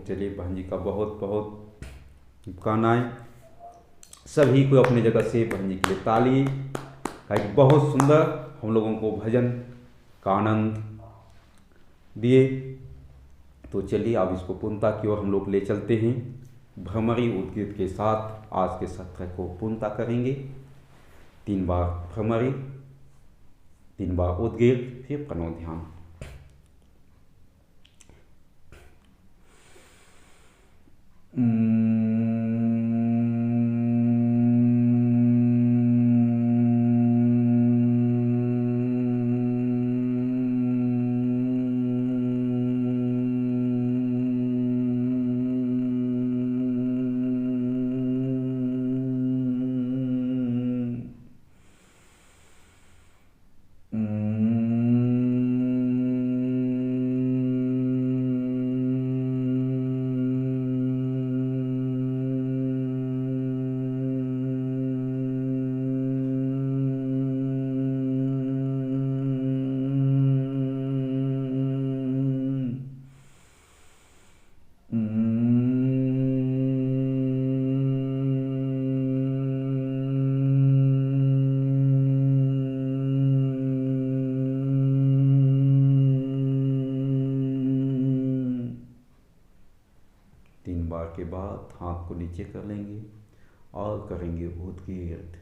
चलिए बहन जी का बहुत बहुत शुभकामनाएं। सभी को अपनी जगह से बहन जी के लिए ताली। कहीं बहुत सुंदर हम लोगों को भजन का आनंद दिए। तो चलिए अब इसको पूर्णता की ओर हम लोग ले चलते हैं। भ्रमरी उद्गीत के साथ आज के सत्र को पूर्णता करेंगे। 3 बार भ्रमरी, 3 बार उद्गीत, फिर प्रणव ध्यान। के बाद हाथ को नीचे कर लेंगे और करेंगे उद्गीत।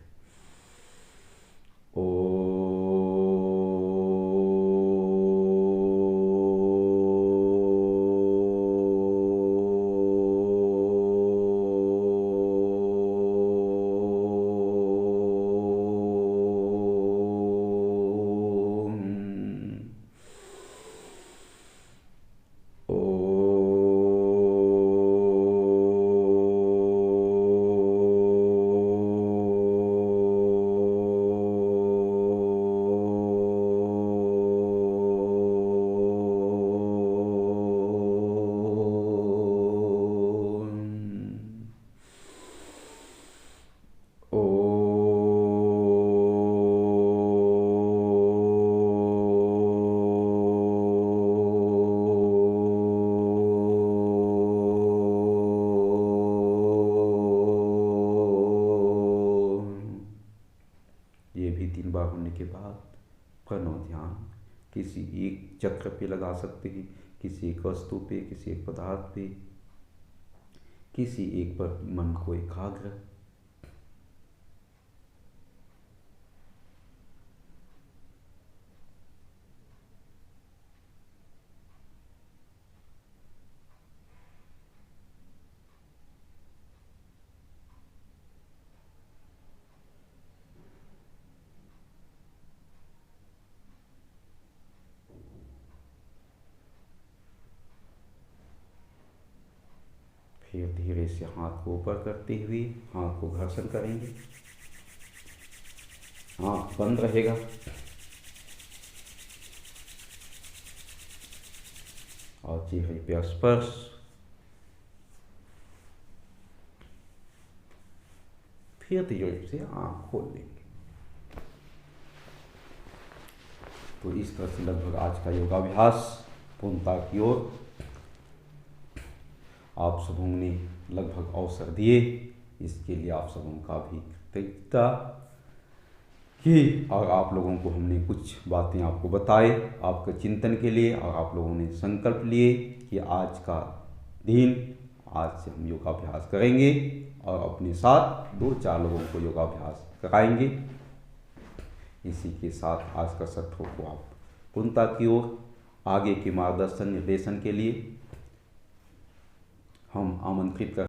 ये भी 3 बार होने के बाद प्रणव ध्यान किसी एक चक्र पे लगा सकते हैं, किसी एक वस्तु पे, किसी एक पदार्थ पे, किसी एक पर मन को एकाग्र। फिर धीरे से हाथ को ऊपर करते हुए हाथ को घर्षण करेंगे। हाथ बंद रहेगा। और चेहरे पे स्पर्श। फिर धीरे से आँख खोल लेंगे। तो इस तरह से लगभग आज का योगाभ्यास पूर्णता की ओर आप सबों ने लगभग अवसर दिए। इसके लिए आप सबों का भी कृतज्ञता कि और आप लोगों को हमने कुछ बातें आपको बताए आपके चिंतन के लिए, और आप लोगों ने संकल्प लिए कि आज का दिन आज से हम योगाभ्यास करेंगे और अपने साथ 2-4 लोगों को योगाभ्यास कराएंगे। इसी के साथ आज का सत्र को आप पूर्णता की ओर आगे के मार्गदर्शन निर्देशन के लिए हम आमंत्रित कर